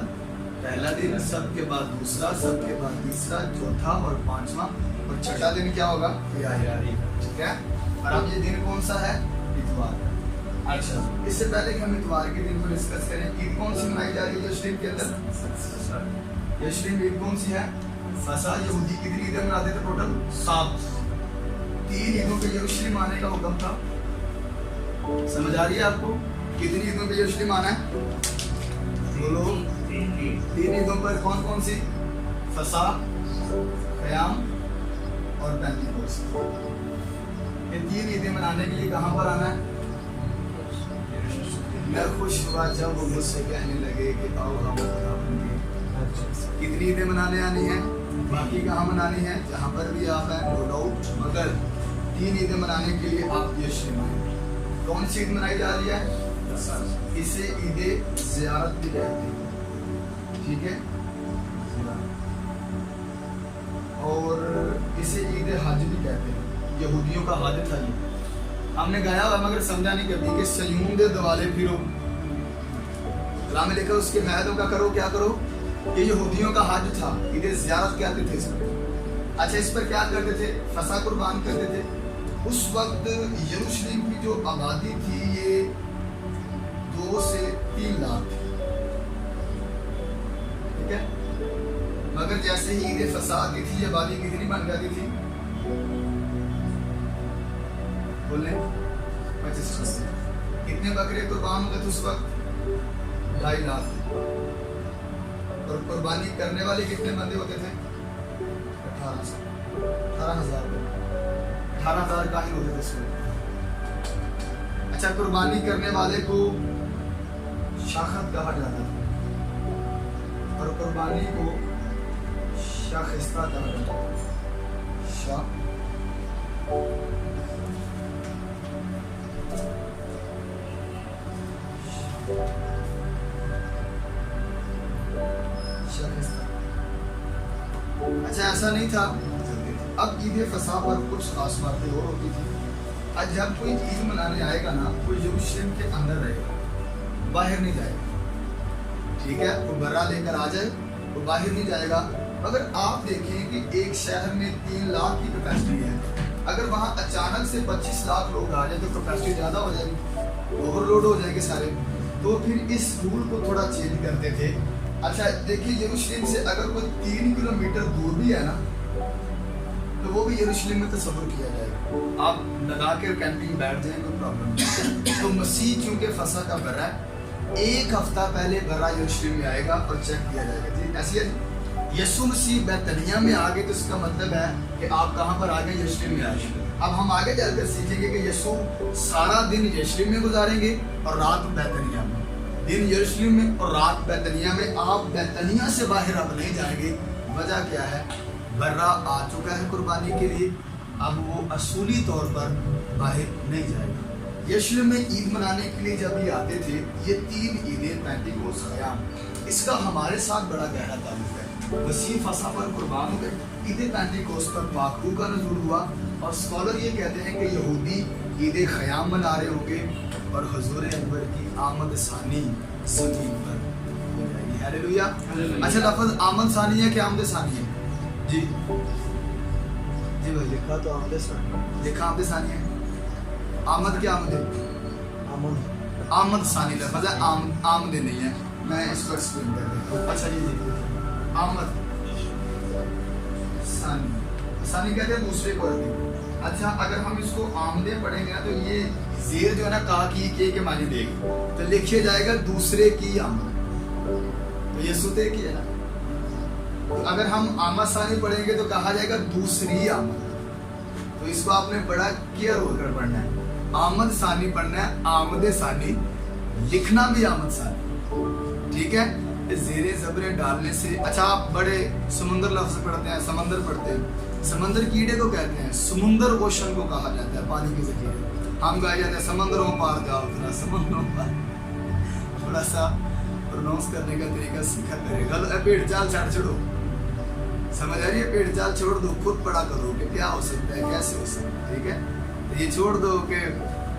पहला दिन, सब के बाद दूसरा, सब के बाद तीसरा, चौथा और पांचवा, और छठा दिन क्या होगा, यारी। ठीक है। और अब ये दिन कौन सा है, इतवार। अच्छा, इससे पहले कि हम इतवार के दिन को डिस्कस करें, ईद कौन सी मनाई जा रही है यरूशलेम के अंदर, यरूशलेम ईद कौन सी है, फसा। यहूदी कितनी ईदें मनाते थे टोटल, 7। 3 ईदों पे यरूशलेम आने का हुक्म था। समझ आ रही है आपको, कितनी ईदों पे यरूशलेम आना है, बोलो। 3 ईदों पर कौन कौन सी, फसा, क़याम और पेंटिकोस्त। ये 3 ईदें मनाने के लिए कहाँ पर आना है, मैं खुश हुआ जब वो मुझसे कहने लगे कि आओ हम कितनी ईदें मनाने आनी है, बाकी कहाँ मनानी है, जहाँ पर भी आप हैं नो डाउट, मगर 3 ईदें मनाने के लिए आप यरूशलेम आए। कौन सी ईद मनाई जा रही है, इसे ईदे ज़ियारत भी कहते हैं। ठीक है, और इसे ईद हज भी कहते हैं। यहूदियों का हज था ये, हमने गाया हुआ मगर समझा नहीं कभी कि सयूम दे दवाले फिरो, कलाम में लिखा उसके मैदों का करो, क्या करो, ये यहूदियों का हज था, ईद ज़ियारत कहते थे इसमें। अच्छा, इस पर क्या करते थे, फसा कुर्बान करते थे। उस वक्त यरूशलेम की जो आबादी थी ये 2 से 3 लाख थी। ठीक है, मगर जैसे ही ईद फसा आती थी, आबादी कितनी बन जाती थी, बोले 25। कितने बकरे कुर्बान होते थे उस वक्त, 2.5 लाख। और कुर्बानी करने वाले कितने बंदे होते थे, 18,000 18,000 काहिल होते थे इसमें। अच्छा, कुर्बानी करने वाले को शाखत कहा जाता था और कुर्बानी को शाखिस्ता कहा जाता था। अच्छा, ऐसा नहीं था। अब ईद फसा पर कुछ खास बातें और होती थी। आज जब कोई ईद मनाने आएगा ना, वो यरूशलेम के अंदर रहेगा, बाहर नहीं जाएगा। ठीक है, वो बर्रा लेकर आ जाए, वो बाहर नहीं जाएगा। अगर आप देखें कि एक शहर में 3 लाख की कैपेसिटी है, अगर वहाँ अचानक से 25 लाख लोग आ जाए तो कैपेसिटी ज़्यादा हो जाएगी, ओवरलोड हो जाएंगे सारे। तो फिर इस रूल को थोड़ा चेंज करते थे। अच्छा देखिए, यरूशलेम से अगर कोई 3 किलोमीटर दूर भी है ना, तो वो भी यरूशलेम में तसव्वुर किया जाएगा। आप लगा के कैंपिंग बैठ जाए, कोई प्रॉब्लम नहीं। तो मसीह क्योंकि फसा का बर्रा है, 1 हफ्ता पहले बर्रा यरूशलेम में आएगा और चेक किया जाएगा। जी ऐसी है, यीशु मसीह बैतनिया में आ गए तो इसका मतलब है कि आप कहाँ पर आ गए, यरूशलेम में आ गए। अब हम आगे चलकर सीखेंगे कि यीशु सारा दिन यरूशलेम में गुजारेंगे और रात बैतनिया में। दिन यरूशलेम में और रात बैतनिया में। आप बैतनिया से बाहर अब नहीं जाएंगे। वजह क्या है, बर्रा आ चुका है कुर्बानी के लिए, अब वो असूली तौर पर बाहर नहीं जाएगा। यरूशलेम में ईद मनाने के लिए जब ये आते थे, ये 3 ईदें, पेंटिकोस्त, क़याम, इसका हमारे साथ बड़ा गहरा ताल्लुक है। मसीह फसा पर कुर्बान हो गए, ईद पेंटिकोस्त पर पाकू का नज़ूर हुआ, और स्कॉलर ये कहते हैं कि यहूदी ईद क़याम मना रहे होंगे और हुजूर अकबर की आमद सानी ज़मीन पर हो जाएगी। हालेलुया। अच्छा, लफ्ज़ आमद सानी है कि आमद सानी है? जी जी भाई, लिखा तो आमद सानी, लिखा आमद सानी है। आमद क्या आमद है? आमद सानी लफ्ज़ है, आमद नहीं है। मैं इसको एक्सप्लेन कर देता हूँ। अच्छा जी, आमद सानी कहते हैं दूसरे को रखते। अच्छा, अगर हम इसको आमदे पढ़ेंगे ना, तो ये जेर जो है ना, का के मानी देगी, तो लिखिए जाएगा दूसरे की आमद, तो ये सुते की है ना। तो अगर हम आमद सानी पढ़ेंगे तो कहा जाएगा दूसरी आमद। तो इसको आपने बड़ा केयर होकर पढ़ना है। आमद सानी पढ़ना है, आमदे सानी, लिखना भी आमद सानी। ठीक है, ज़ेरे ज़बरे डालने से। अच्छा, आप बड़े समुंदर लफ्ज़ पढ़ते हैं, समंदर पढ़ते हैं, समंदर कीड़े को कहते हैं, समुंदर ओशन को कहा जाता है, पानी के ज़रिए। हम गाए जाते हैं समंदरों पार जाओ, जरा समंदरों पार। थोड़ा सा प्रोनाउंस करने का तरीका सीखा करेगा। पेड़ चाल छाड़ छोड़ो, समझ आ रही है? पेड़ चाल छोड़ दो, खुद पढ़ा करो कि क्या हो सकता है, कैसे हो सकता है, ठीक है? तो ये छोड़ दो कि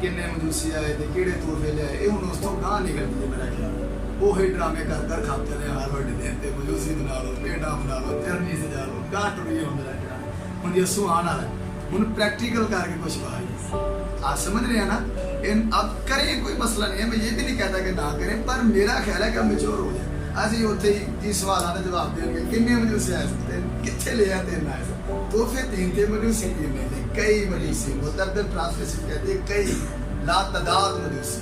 किन्ने मजूसी आए थे, केड़े तोहफे ले आए, हूँ उस तो गां निकलती है मेरा ख्याल। वो ही ड्रामे कर कर खाते हैं हर बड़े दिन ते मजूसी बना लो, पेड़ा बना लो, चरनी सजा लो, गां टुरी हो मेरा ख्याल। हुन ये सुहान आ रहा है, हुन प्रैक्टिकल करके कुछ भाई आप समझ रहे हैं ना? अब करें, कोई मसला नहीं है, मैं ये भी नहीं कहता कि ना करें, पर मेरा ख्याल है कि हम मेच्योर हो जाए। ਅਸੀਂ ਉੱਥੇ ਹੀ ਸਵਾਲਾਂ ਦਾ ਜਵਾਬ ਦੇਣਗੇ, ਕਿੰਨੇ ਮਜੂਸੀ ਆਏ ਸਕਦੇ, ਕਿੱਥੇ ਲਿਆ ਤੇ ਨਾ ਆਏ, तो फिर तीन थे मजूसी, तीन थे कई मजूसी, मुतअद्दिद ट्रांसलेशन कहते हैं कई, ला तादाद मजूसी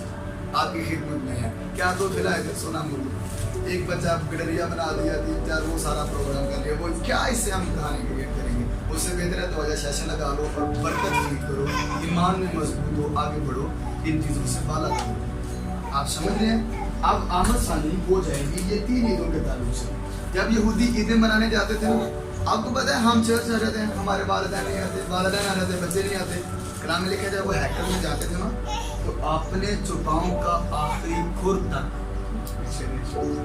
आपकी खिदमत में है। क्या तो खिलाए थे सोना मुल्क, एक बच्चा गडरिया बना दिया, 3-4 वो सारा प्रोग्राम कर लिया, वो क्या इससे हम कहानी क्रिएट करेंगे? उससे बेहतर है तो वजह सेशन लगा लो और बरकत उम्मीद करो, ईमान में मजबूत हो, आगे बढ़ो, इन चीज़ों से बाला करो। आप समझ रहे हैं? अब आमद सानी हो जाएगी ये 3 ईदों के ताल्लुक से। जब यहूदी ईदें मनाने जाते थे ना, आपको पता है हम चर्च आ जाते हैं, हमारे वालिदैन नहीं आते, वालिदैन आ जाते, बच्चे नहीं आते। कलाम में लिखा जाए वो हैकल में जाते थे ना, तो अपने चुपाओं का आखिरी खुर तक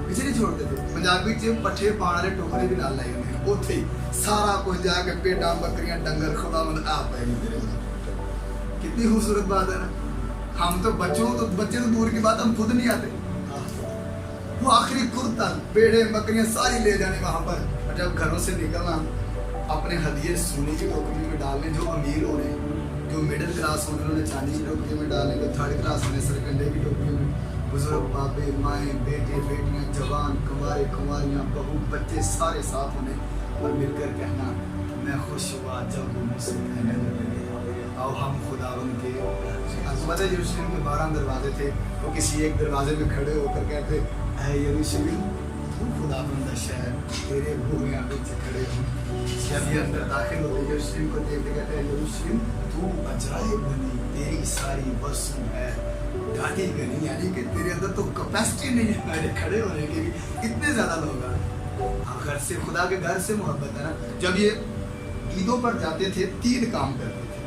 पीछे नहीं छोड़ते थे। पंजाबी च पट्ठे पाने वाले टोकरे भी नाल लाए होंगे, उत्थे सारा कुछ जाके पेड़ा बकरियां डंगर खुदावंद आप पाएंगे। कितनी खूबसूरत बात है ना? हम तो बच्चे तो दूर की बात, हम खुद नहीं आते, वो आखिरी खुर तक पेड़े बकरियां सारी ले जाने वहाँ पर। और जब घरों से निकलना, अपने हदिये सोने की टोकरी में डालने, जो अमीर हो रहे हैं, जो मिडिल क्लास होने उन्होंने चांदी की टोकरी में डालने, जो थर्ड क्लास होने सरकंडे की टोकरी में, बुजुर्ग बापे माएँ बेटे बेटियाँ जवान कुंवारे कुंवारियाँ बहू बच्चे सारे साथ होने और मिलकर कहना मैं खुश हुआ जब वो मुझसे कहने लगे आओ हम खुदावंद के। आपको पता है यरूशलेम के 12 दरवाजे थे, वो किसी एक दरवाजे में खड़े होकर कहते ऐ यरूशलेम तू खुदावंद का शहर, तेरे भूमिया बीच खड़े हो। जब ये अंदर दाखिल होते यरूशलेम को देखते कहते हैं यरूशलेम तू अजराइब बनी, तेरी सारी वस्तु है ढाटी गनी, यानी कि तेरे अंदर तो कैपेसिटी नहीं है मेरे खड़े होने की भी, इतने ज़्यादा लोग हैं। घर से, खुदा के घर से मोहब्बत है ना। जब ये ईदों पर जाते थे 3 काम करते थे।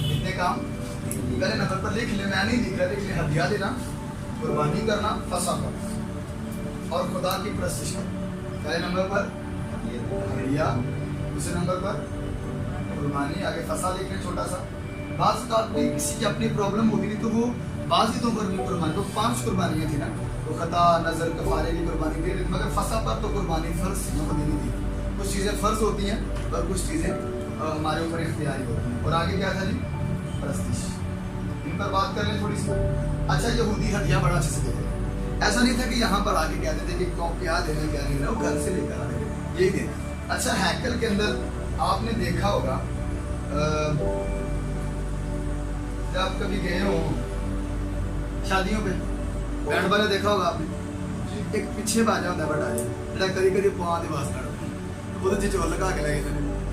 कितने काम? पहले नंबर पर लिख ले, मैं नहीं लिख रहा, लिख ले, हदिया देना, कुर्बानी करना, फसा करना और खुदा की प्रस्तिश करना। पहले नंबर पर हदिया, दूसरे नंबर पर कुर्बानी, आगे फसा लिख ले छोटा सा। बाज़ का किसी की अपनी प्रॉब्लम होती थी तो वो बाज़ ईदों पर भी कुर्बानी, तो 5 कुर्बानियाँ थी ना, तो खता नज़र कफारे की कुर्बानी दे देती, मगर फसा पर तो कुर्बानी फ़र्ज नहीं थी। कुछ चीज़ें फ़र्ज होती हैं और कुछ चीज़ें हमारे ऊपर इख्तियारी होती हैं। और आगे क्या था जी? प्रस्तिश। इन पर बात कर लें थोड़ी सी। अच्छा, यहूदी हदिया बड़ा अच्छे से देते थे, ऐसा नहीं था कि यहाँ पर आके कहते थे कि क्या देना क्या नहीं देना, वो घर से लेकर आते थे यही देना। अच्छा, हैकल के अंदर आपने देखा होगा, जब कभी गए हो शादियों पे, बैंड वाले देखा होगा आपने, एक पीछे बाजा होता है बड़ा जेड़ा कभी कभी पाँव की आवाज करता, वो चोर लगा के लगे थे,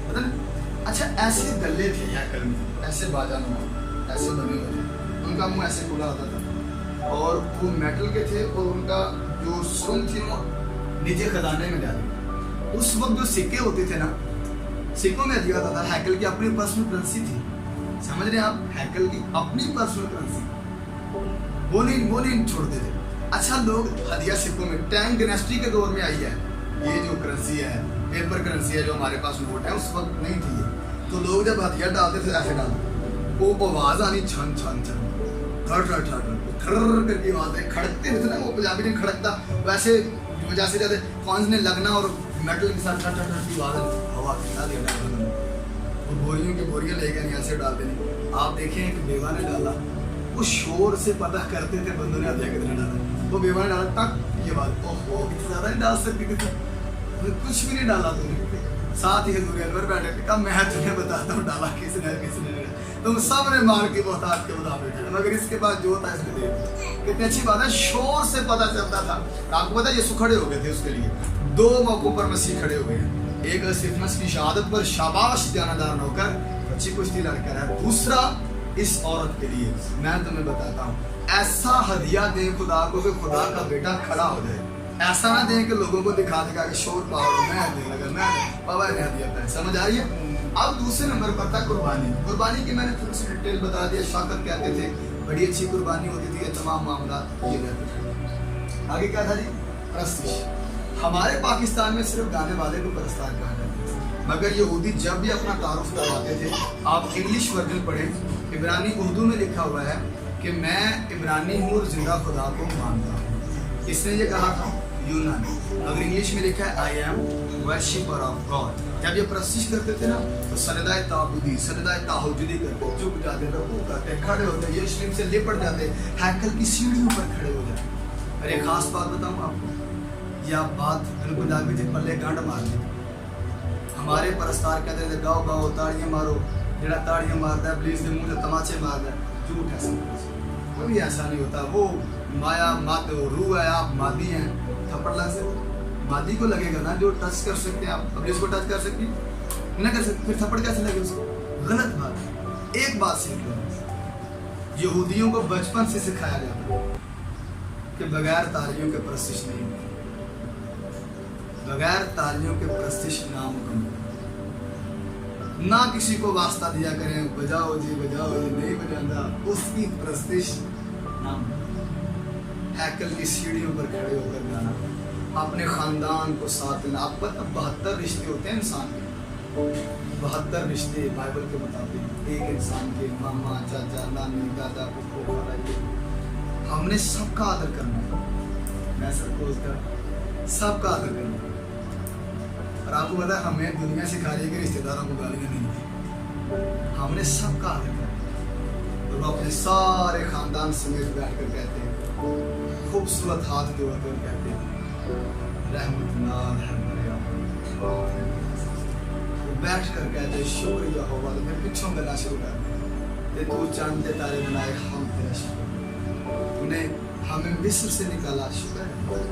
पता नहीं। अच्छा, ऐसे गले थे हैकल में, ऐसे बाजा नुमा, ऐसे बने हुए थे, उनका मुंह ऐसे खुला होता था और वो मेटल के थे और उनका जो सुन थी वो नीचे खजाने में डाली। उस वक्त जो सिक्के होते थे ना, सिक्कों में दिया जाता था, हैकल की अपनी पर्सनल करेंसी थी, समझ रहे हैं आप? हैकल की अपनी पर्सनल करेंसी, वो नहीं छोड़ते थे। अच्छा, लोग हदिया सिक्कों में, टैंग डायनेस्टी के दौर में आई है ये जो करेंसी है, पेपर करेंसी है जो हमारे पास नोट है, उस वक्त नहीं थी ये। तो लोग जब हथियार डालते थे ऐसे डालते, वो आवाज आनी छन छन छन, थर थर थर थर करके आवाज है, खड़कते थे ना, वो पंजाबी नहीं खड़कता, वैसे जैसे जैसे कॉइंस ने लगना और मेटल के साथ थर थर थर की आवाज हवा कितना देना, वो बोरियों की बोरियां लेकर यहाँ से डालते नहीं। आप देखें एक बेवा ने डाला, वो शोर से पता करते थे बंदों ने हथियार कितना डाला, वो बेवा ने डाला टक, ये बात ओहो इतना ज़्यादा नहीं डाल सकती थी, कुछ भी नहीं डाला तूने, साथ ही हजूर अनवर बैठे थे, कब मैं तुम्हें बताता हूँ डाला किसने, तुम सब ने मार के मोहताज के मुताबिक, मगर इसके बाद जो था इसमें दे। कितनी अच्छी बात है, शोर से पता चलता था। आपको पता है यीशु खड़े हो गए थे उसके लिए, 2 मौकों पर मसीह खड़े हो गए हैं, एक स्तिफनस की शहादत पर शाबाश ज्ञानदान होकर अच्छी कुश्ती लड़कर है, दूसरा इस औरत के लिए मैं तुम्हें बताता हूँ, ऐसा हदिया दे खुदा को कि खुदा का बेटा खड़ा हो जाए, ऐसा ना दें कि लोगों को दिखा देगा कि शोर पाओ मैं देने लगा, मैं बाबा ने हदिया पाया, समझ आ रही है? अब दूसरे नंबर पर था कुर्बानी की मैंने थोड़ी सी डिटेल बता दिया। शाकत कहते थे, बड़ी अच्छी कुर्बानी होती थी, ये तमाम मामला ये रहते थे। آگے کیا تھا جی؟ پرستش. ہمارے پاکستان میں صرف گانے والے کو پرستار کہا جاتا ہے، مگر یہودی جب بھی اپنا تعارف کرواتے تھے، آپ انگلش ورژن پڑھیں، عبرانی اردو میں لکھا ہوا ہے کہ میں عبرانی ہوں اور زندہ خدا کو مانتا ہوں. اس نے یہ کہا تھا یونانی، اگر انگلش میں لکھا ہے I am worshipper of God. جب یہ پرستش کرتے تھے نا تو سجدہ تعبدی، سجدہ تہجدی کرتے، جھک جاتے، رکوع کرتے، کھڑے ہوتے، یروشلم سے لپٹ جاتے، ہیکل کی سیڑھیوں پر کھڑے ہو جاتے. اور ایک خاص بات بتاؤں آپ کو، یہ آپ بات بالکل جاگی تھی پلے گانڈ مار دی. ہمارے پرستار کہتے تھے گاؤ گاؤ تاڑیاں مارو، جڑا تاڑیاں مارتا ہے پولیس کے منہ سے تماچے مارتا ہے. جھوٹ ہے سب کچھ، کبھی ایسا نہیں ہوتا. وہ مایا مات روح ہے، آپ مادی ہیں. تھپڑ لگ سکتے مادی کو لگے گا نا جو ٹچ کر سکتے ہیں. آپ پولیس کو ٹچ کر سکتی نہ کر سکتے، پھر تھپڑ کیسے لگے اس کو؟ غلط بات ہے. ایک بات سیکھ لو، یہودیوں کو بچپن سے سکھایا جاتا ہے کہ بغیر تالیوں کے پرستش نہیں ہوتی، بغیر تالیوں کے پرستش نامکمل. نہ کسی کو واسطہ دیا کریں بجاؤ جی بجاؤ جی، نہیں بجانا، اس کی پرستش نام. ہیکل کی سیڑھیوں پر کھڑے ہو کر گانا، اپنے خاندان کو ساتھ لینا. آپ پتہ 72 رشتے ہوتے ہیں انسان کے، 72 رشتے بائبل کے مطابق ایک انسان کے، ماما چاچا نانی دادا پھپھو خالہ. یہ ہم نے سب کا آدر کرنا ہے. میں سب کو اس کا سب کا آدر کرنا ہے. اور آپ کو پتا ہے ہمیں دنیا سکھا رہی ہے کہ رشتے داروں کو گالیاں نہیں دی. ہم نے سب کا آدر کرنا ہے. اور وہ اپنے سارے خاندان سمیت بیٹھ کر کہتے ہیں، خوبصورت ہاتھ کے اوپر کہتے ہیں رحمت اللہ رحمت. وہ بیٹھ کر کہتے ہیں شکریہ ہوگا. تو پھر پچھوں گلا شروع کرتے ہیں، تو چاند کے تارے بنائے ہم تیرا شکر، تو نے ہمیں مصر سے نکالا شکر ہے،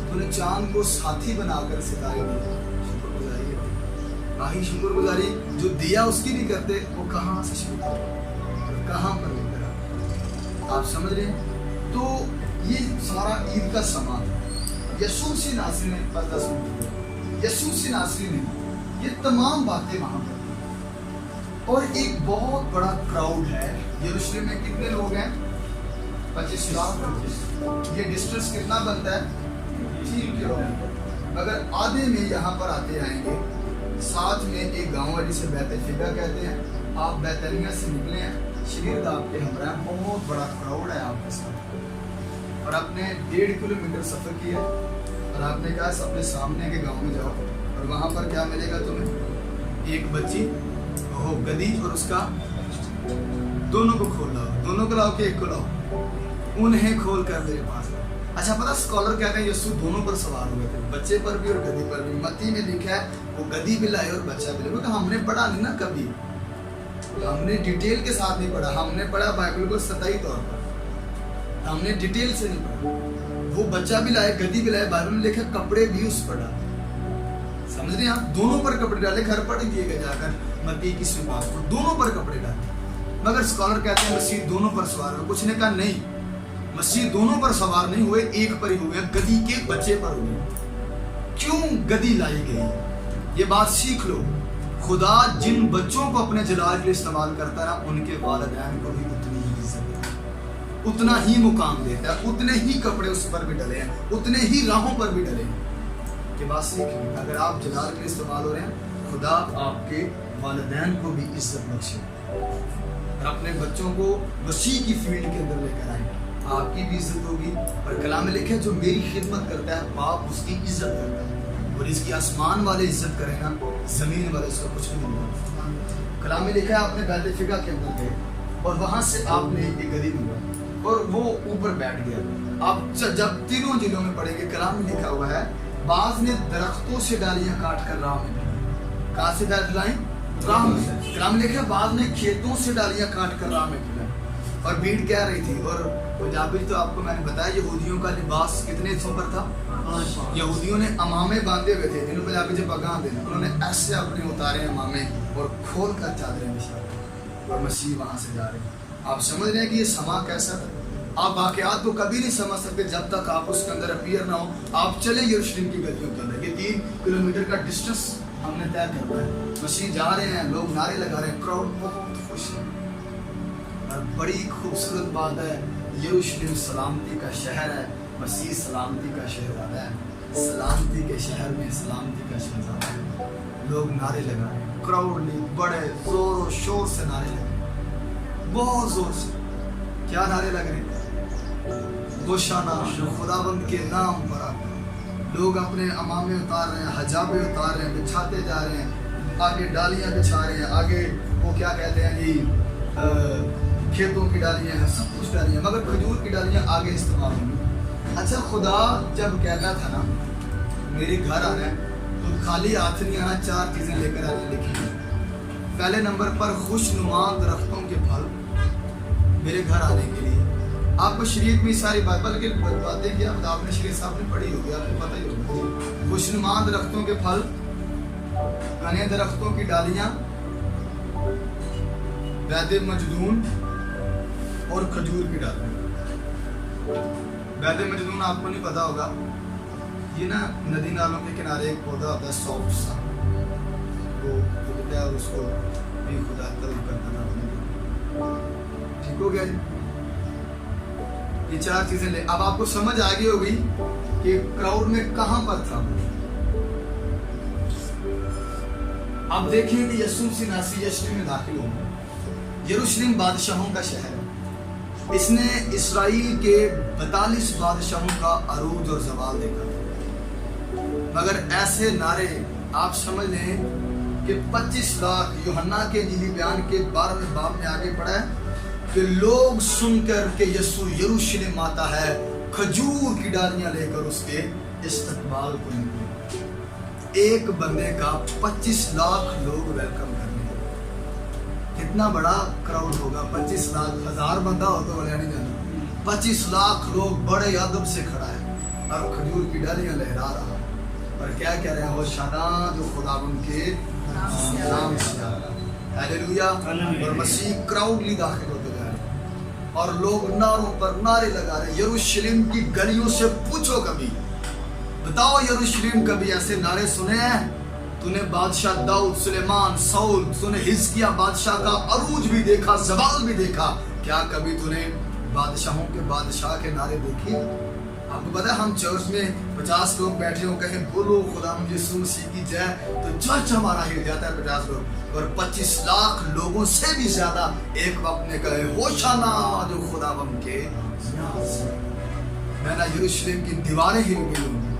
تو نے چاند کو ساتھی بنا کر ستارے دیے. شکر گزاری ہے. آہی شکر گزاری جو دیا اس کی نہیں کرتے، وہ کہاں سے شروع کرتے، کہاں پر لے کر آپ سمجھ رہے ہیں. تو یہ سارا عید کا سامان یسوع سی ناصری نے پردہ سن، یسوع سی ناصری نے یہ تمام باتیں وہاں پر. اور ایک بہت بڑا کراؤڈ ہے یروشلم میں. کتنے لوگ ہیں؟ 25 لاکھ. یہ ڈسٹینس کتنا بنتا ہے؟ 3 کلومیٹر. اگر آدھے میں یہاں پر آتے آئیں گے، ساتھ میں ایک گاؤں ہے جسے بیت الفدا کہتے ہیں. آپ بیتنیہ سے نکلے ہیں، شگرد آپ کے ہمراہ، بہت بڑا کراؤڈ ہے آپ کے ساتھ. اور آپ نے 1.5 کلومیٹر سفر کیا اور آپ نے کہا اپنے سامنے کے گاؤں میں جاؤ اور وہاں پر کیا ملے گا تمہیں؟ ایک بچی، وہ گدی اور اس کا، دونوں کو کھول لاؤ. دونوں کو لاؤ کہ ایک کو لاؤ؟ انہیں کھول کر میرے پاس لاؤ. اچھا پتا اسکالر کہتے ہیں یسوع دونوں پر سوار ہوئے تھے، بچے پر بھی اور گدی پر بھی. متی میں لکھا ہے وہ گدی بھی لائے اور بچہ بھی لائے. ہم نے پڑھا نہیں نا کبھی، ہم نے ڈیٹیل کے ساتھ نہیں پڑھا. ہم نے پڑھا بائبل کو سطحی طور پر، ہم نے ڈیٹیل سے نہیں پڑھا. وہ بچہ بھی لائے گدی بھی لائے. بائبل میں لکھا کپڑے بھی اس پر ڈالے. سمجھ رہے ہیں آپ؟ دونوں پر کپڑے ڈالے. گھر پڑھ دیے گئے جا کر متی کی سباق کو، دونوں پر کپڑے ڈالے. مگر اسکالر کہتے ہیں مسیح دونوں پر سوار ہوئے. کچھ نے کہا نہیں، مسیح دونوں پر سوار نہیں ہوئے، ایک پر ہی ہوئے، گدی کے بچے پر ہوئے. کیوں گدی لائی گئی؟ یہ بات سیکھ لو. خدا جن بچوں کو اپنے جلال کے لیے استعمال کرتا ہے، ان کے والدین کو بھی اتنی ہی عزت ہے، اتنا ہی مقام دیتا ہے، اتنے ہی کپڑے اس پر بھی ڈلے ہیں، اتنے ہی راہوں پر بھی ڈلے ہیں. یہ بات سیکھیں. اگر آپ جلال کے لیے استعمال ہو رہے ہیں، خدا آپ کے والدین کو بھی عزت بخشے اور اپنے بچوں کو مسیح کی فیلڈ کے اندر لے کر آئیں. آپ کی بھی عزت ہوگی. اور کلام میں لکھا ہے جو میری خدمت کرتا ہے باپ اس کی عزت کرتا ہے. اور اس کی آسمان والے عزت کریں گا، زمین والے اس کو کچھ نہیں ملتا. کلام میں لکھا ہے آپ نے بیت الفدا کے اندر گئے اور وہاں سے آپ نے ایک گدی ملا اور وہ اوپر بیٹھ گیا. آپ جب تینوں جلدوں میں پڑھیں گے کلام میں لکھا ہوا ہے بعض نے درختوں سے ڈالیاں کاٹ کر راہ میں ڈالی. کہاں سے ڈالیں؟ راہ میں. کلام میں لکھا ہے بعض نے کھیتوں سے ڈالیاں کاٹ کر راہ میں ڈالی. اور بھیڑ کہہ رہی تھی. اور پنجابی تو آپ کو میں نے بتایا یہودیوں کا لباس کتنے حصوں پر تھا؟ یہودیوں نے امامے باندھے ہوئے تھے، جنہوں پنجابی سے پگاں دے، انہوں نے ایسے اپنے اتارے امامے اور کھول کر چادریں بچھا اور مسیح وہاں سے جا رہے ہیں. آپ سمجھ رہے ہیں کہ یہ سما کیسا تھا؟ آپ واقعات کو کبھی نہیں سمجھ سکتے جب تک آپ اس کے اندر اپیئر نہ ہو. آپ چلے یروشلم کی گلیوں کے اندر، یہ 3 کلومیٹر کا ڈسٹینس ہم نے طے کرنا ہے. مسیح جا رہے ہیں، لوگ نعرے لگا رہے ہیں، کراؤڈ بہت خوش ہے. اور بڑی خوبصورت بات ہے، یروشلم سلامتی کا شہر ہے. मसीह सलामती का शहजादा है, सलामती के शहर में सलामती का शहजादा है। लोग नारे लगा रहे हैं, क्राउडली बड़े जोर शोर से नारे लगे, बहुत जोर से। क्या नारे लग रहे हैं? होशाना खुदाबंद के नाम पर आता। लोग अपने अमामे उतार रहे हैं, हजाबे उतार रहे हैं, बिछाते जा रहे हैं, आगे डालियां बिछा रहे हैं, आगे वो क्या कहते हैं जी, खेतों की डालियां हैं, सब कुछ डालियां, मगर खजूर की डालियां आगे इस्तेमाल होंगी। अच्छा, खुदा जब कहता था ना मेरे घर आना है तो खाली हाथ नहीं आना, 4 चीजें लेकर आने लिखी है। पहले नंबर पर खुशनुमा दरख्तों के फल मेरे घर आने के लिए। आपको शरीयत में सारी बातें की आपने शरीयत साहब ने पढ़ी होगी, आपको पता ही होगा। खुशनुमा दरख्तों के फल, घने दरख्तों की डालियां, वैद मजदून और खजूर की डालियां। वैद मजदून आपको नहीं पता होगा, ये ना नदी नालों के किनारे एक पौधा होता है सॉफ्ट सा, वो उगता है और उसको भी खुदा तलब करता था। ठीक हो गया जी? ये 4 चीजें ले। अब आपको समझ आ गई होगी कि क्राउड में कहां पर था। अब देखिए कि यीशु मसीह नासरी यरूशलेम में दाखिल हुआ। यरूशलेम बादशाहों का शहर है। इसने इसराइल के 42 बादशाहों का अरूज और जवाल देखा, मगर ऐसे नारे आप समझ लें कि 25 लाख यूहन्ना के इंजीली बयान के 12वें बाब में आगे पढ़ा है कि लोग सुनकर के यीशु यरूशलेम आता है, खजूर की डालियां लेकर उसके इस्तकबाल को निकले। एक बंदे का 25 लाख लोग वेलकम करने। कितना बड़ा क्राउड होगा? 25 लाख, 1000 बंदा हो तो बोले नहीं जाना। 25 लाख लोग बड़े अदब से खड़ा है और खजूर की डालियां लहरा रहा है। और क्या कह रहे हैं? होशाना जो खुदावंद के नाम से आ रहा है। हालेलुया। और मसीह क्राउडली दाखिल होते जा रहे हैं और लोग नारों पर नारे लगा रहे हैं। यरूशलेम की गलियों से पूछो कभी, बताओ यरूशलेम कभी ऐसे नारे सुने हैं? तूने बादशाह दाऊद, सुलेमान, साउल, तूने हिजकिया बादशाह का अरूज भी देखा, जवाल भी देखा। क्या कभी तूने बादशाहों के बादशाह के नारे देखे? आपको पता है हम चर्च में 50 लोग बैठे हो, कहें बोलो खुदा यीशु मसीह की जय, तो चर्च हमारा हिल जाता है 50 लोग। और 25 लाख लोगों से भी ज्यादा एक वक्त में कहे होशाना जो खुदावंद के नाम से। मैं ना यरूशलेम की दीवारें हिल गई होंगी।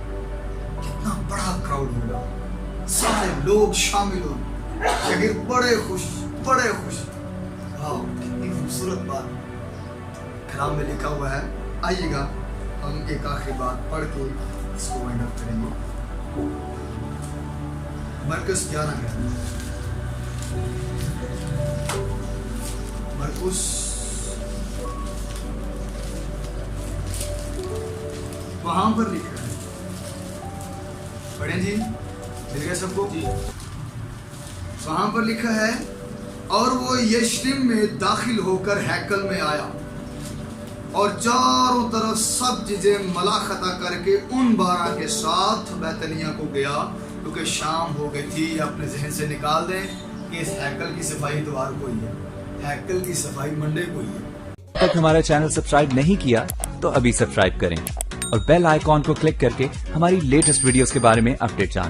कितना बड़ा क्राउड होगा, सारे लोग शामिल होंगे, शहर बड़े खुश, बड़े खुश। वाह, कितनी खूबसूरत बात कलाम में लिखा हुआ है। आइएगा हम एक आखिरी बात पढ़ के इसको वाइंड अप करेंगे। मरकुस 11 मरकुस वहां पर लिखा है, पढ़ें जी, मिल गया सबको? वहां पर लिखा है, और वो यरूशलेम में दाखिल होकर हैकल में आया और चारों तरफ सब चीजें मलाखता करके उन 12 के साथ बैतनिया को गया, क्योंकि शाम हो गई थी। अपने जहन से निकाल दें कि इस हैकल की सफाई इतवार को ही है, हैकल की सफाई मंडे को ही है। तक हमारा चैनल सब्सक्राइब नहीं किया तो अभी सब्सक्राइब करें और बेल आइकॉन को क्लिक करके हमारी लेटेस्ट वीडियोस के बारे में अपडेट जानें।